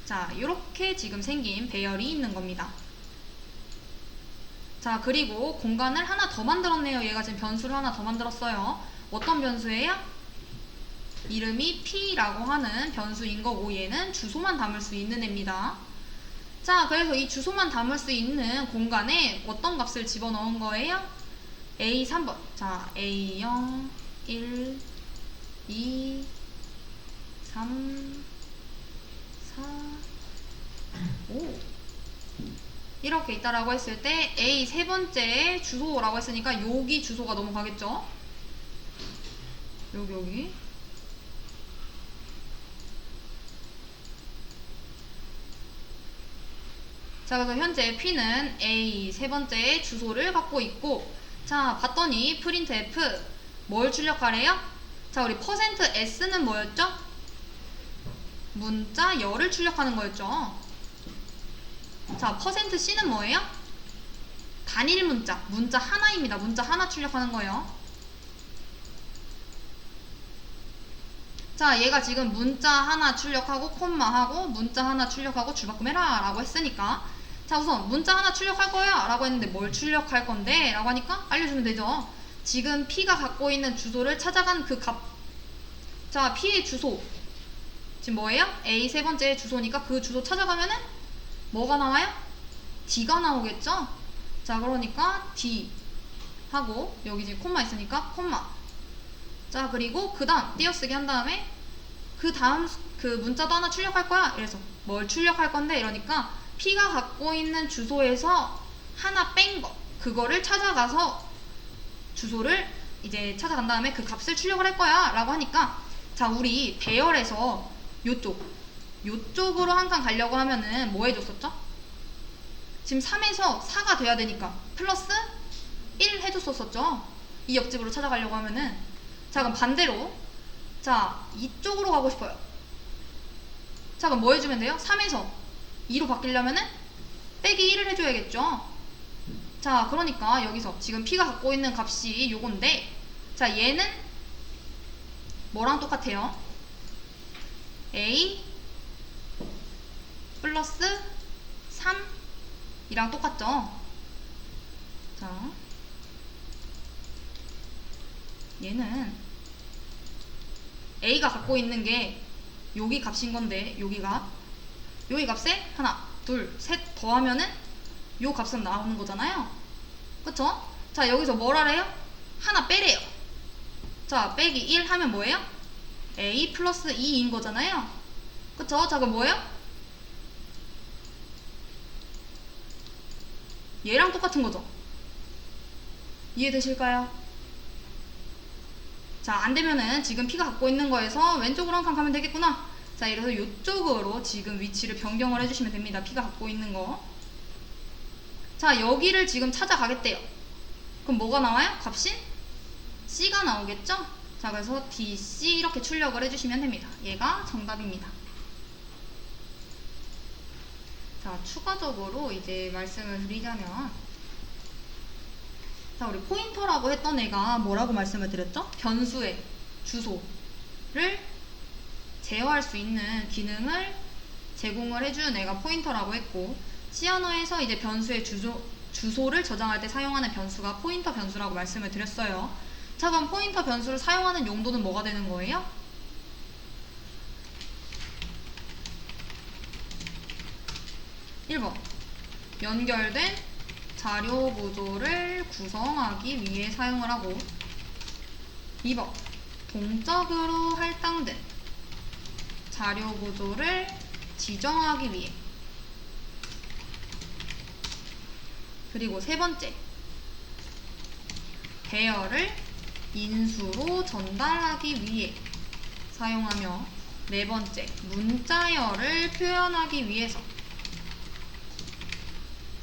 자, 이렇게 지금 생긴 배열이 있는 겁니다. 자, 그리고 공간을 하나 더 만들었네요. 얘가 지금 변수를 하나 더 만들었어요. 어떤 변수예요? 이름이 P라고 하는 변수인 거고, 얘는 주소만 담을 수 있는 애입니다. 자, 그래서 이 주소만 담을 수 있는 공간에 어떤 값을 집어넣은 거예요? A 3번. 자, A0, 1, 2, 3, 4, 5 이렇게 있다라고 했을 때 A 세 번째 주소라고 했으니까 여기 주소가 넘어가겠죠? 여기 자, 그래서 현재 P는 A 세 번째 주소를 갖고 있고, 자, 봤더니 printf 뭘 출력하래요? 자, 우리 %s는 뭐였죠? 문자 열을 출력하는 거였죠. 자, %c는 뭐예요? 단일 문자, 문자 하나입니다. 문자 하나 출력하는 거예요. 자, 얘가 지금 문자 하나 출력하고 콤마하고 문자 하나 출력하고 줄바꿈 해라 라고 했으니까, 자, 우선 문자 하나 출력할 거야 라고 했는데 뭘 출력할 건데 라고 하니까 알려주면 되죠. 지금 P가 갖고 있는 주소를 찾아간 그 값. 자, P의 주소 지금 뭐예요? A 세 번째 주소니까 그 주소 찾아가면은 뭐가 나와요? D가 나오겠죠? 자, 그러니까 D 하고 여기 지금 콤마 있으니까 콤마. 자, 그리고 그 다음 띄어쓰기 한 다음에 그 다음 그 문자도 하나 출력할 거야. 이래서 뭘 출력할 건데 이러니까 P가 갖고 있는 주소에서 하나 뺀 거, 그거를 찾아가서 주소를 이제 찾아간 다음에 그 값을 출력을 할 거야 라고 하니까, 자, 우리 배열에서 요쪽으로 항상 가려고 하면은 뭐 해줬었죠? 지금 3에서 4가 돼야 되니까 플러스 1 해줬었죠. 이 옆집으로 찾아가려고 하면은. 자, 그럼 반대로, 자, 이쪽으로 가고 싶어요. 자, 그럼 뭐 해주면 돼요? 3에서 2로 바뀌려면은 빼기 1을 해줘야겠죠. 자, 그러니까 여기서 지금 P가 갖고 있는 값이 요건데, 자, 얘는 뭐랑 똑같아요? A 플러스 3 이랑 똑같죠. 자, 얘는 A가 갖고 있는 게 여기 값인 건데, 여기 값에 하나, 둘, 셋 더하면은 요 값은 나오는 거잖아요. 그쵸? 자, 여기서 뭐라래요? 하나 빼래요. 자, 빼기 1 하면 뭐예요? A 플러스 2인 거잖아요. 그쵸? 자, 그럼 뭐예요? 얘랑 똑같은 거죠. 이해되실까요? 자, 안 되면은 지금 P가 갖고 있는 거에서 왼쪽으로 한 칸 가면 되겠구나. 자, 이래서 이쪽으로 지금 위치를 변경을 해주시면 됩니다. P가 갖고 있는 거. 자, 여기를 지금 찾아가겠대요. 그럼 뭐가 나와요? 값인 C가 나오겠죠? 자, 그래서 DC 이렇게 출력을 해주시면 됩니다. 얘가 정답입니다. 자, 추가적으로 이제 말씀을 드리자면, 자, 우리 포인터라고 했던 애가 뭐라고 말씀을 드렸죠? 변수의 주소를 제어할 수 있는 기능을 제공을 해주는 애가 포인터라고 했고, C 언어에서 이제 변수의 주소를 저장할 때 사용하는 변수가 포인터 변수라고 말씀을 드렸어요. 자, 그럼 포인터 변수를 사용하는 용도는 뭐가 되는 거예요? (1번) 연결된 자료 구조를 구성하기 위해 사용을 하고, 2번 동적으로 할당된 자료 구조를 지정하기 위해, 그리고 3번째 배열을 인수로 전달하기 위해 사용하며, 4번째 문자열을 표현하기 위해서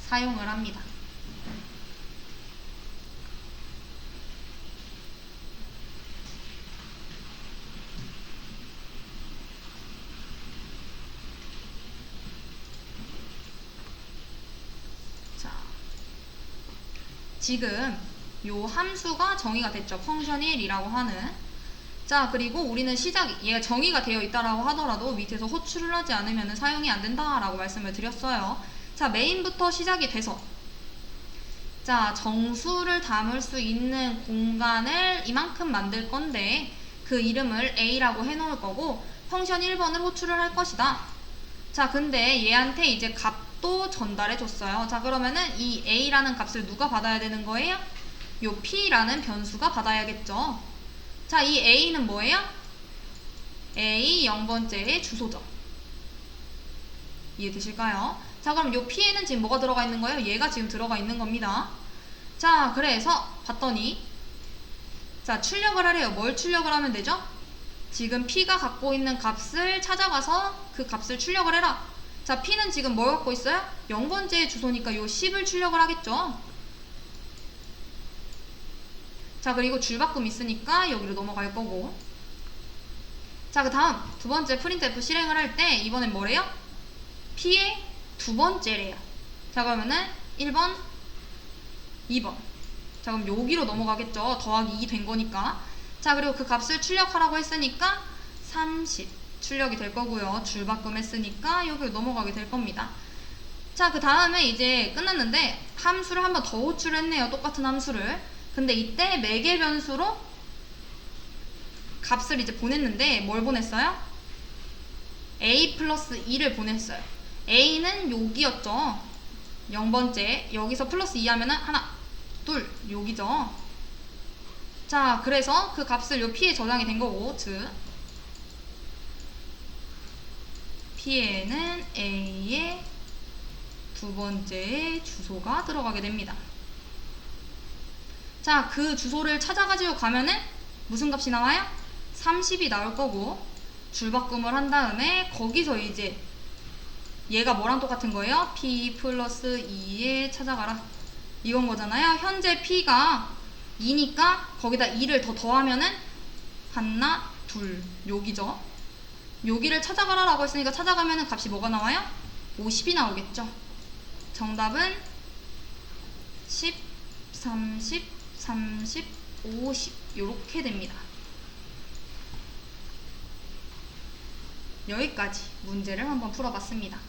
사용을 합니다. 자, 지금 요 함수가 정의가 됐죠. 펑션 1이라고 하는. 자, 그리고 우리는 얘가 정의가 되어 있다라고 하더라도 밑에서 호출을 하지 않으면 사용이 안 된다라고 말씀을 드렸어요. 자, 메인부터 시작이 돼서, 자, 정수를 담을 수 있는 공간을 이만큼 만들 건데 그 이름을 A라고 해놓을 거고, 펑션 1번을 호출을 할 것이다. 자, 근데 얘한테 이제 값도 전달해 줬어요. 자, 그러면은 이 A라는 값을 누가 받아야 되는 거예요? 요 P라는 변수가 받아야겠죠. 자, 이 A는 뭐예요? A 0번째의 주소죠. 이해되실까요? 자, 그럼 요 P에는 지금 뭐가 들어가 있는 거예요? 얘가 지금 들어가 있는 겁니다. 자, 그래서 봤더니, 자, 출력을 하래요. 뭘 출력을 하면 되죠? 지금 P가 갖고 있는 값을 찾아가서 그 값을 출력을 해라. 자, P는 지금 뭘 갖고 있어요? 0번째의 주소니까 요 10을 출력을 하겠죠. 자, 그리고 줄바꿈 있으니까 여기로 넘어갈 거고. 자, 그 다음 두 번째 프린트F 실행을 할 때 이번엔 뭐래요? P의 두 번째래요. 자, 그러면은 1번, 2번. 자, 그럼 여기로 넘어가겠죠. 더하기 2 된 거니까. 자, 그리고 그 값을 출력하라고 했으니까 30 출력이 될 거고요. 줄바꿈 했으니까 여기로 넘어가게 될 겁니다. 자, 그 다음에 이제 끝났는데 함수를 한 번 더 호출했네요. 똑같은 함수를. 근데 이때 매개 변수로 값을 이제 보냈는데 뭘 보냈어요? A 플러스 2를 보냈어요. A는 여기였죠. 0번째. 여기서 플러스 2 하면은 하나, 둘, 여기죠. 자, 그래서 그 값을 요 P에 저장이 된 거고, 즉 P에는 A의 두 번째의 주소가 들어가게 됩니다. 자, 그 주소를 찾아가지고 가면은 무슨 값이 나와요? 30이 나올 거고, 줄바꿈을 한 다음에 거기서 이제 얘가 뭐랑 똑같은 거예요? P 플러스 2에 찾아가라. 이건 거잖아요. 현재 P가 2니까 거기다 2를 더 더하면은 하나, 둘, 여기죠. 여기를 찾아가라 라고 했으니까 찾아가면은 값이 뭐가 나와요? 50이 나오겠죠. 정답은 10, 30, 30, 50 요렇게 됩니다. 여기까지 문제를 한번 풀어봤습니다.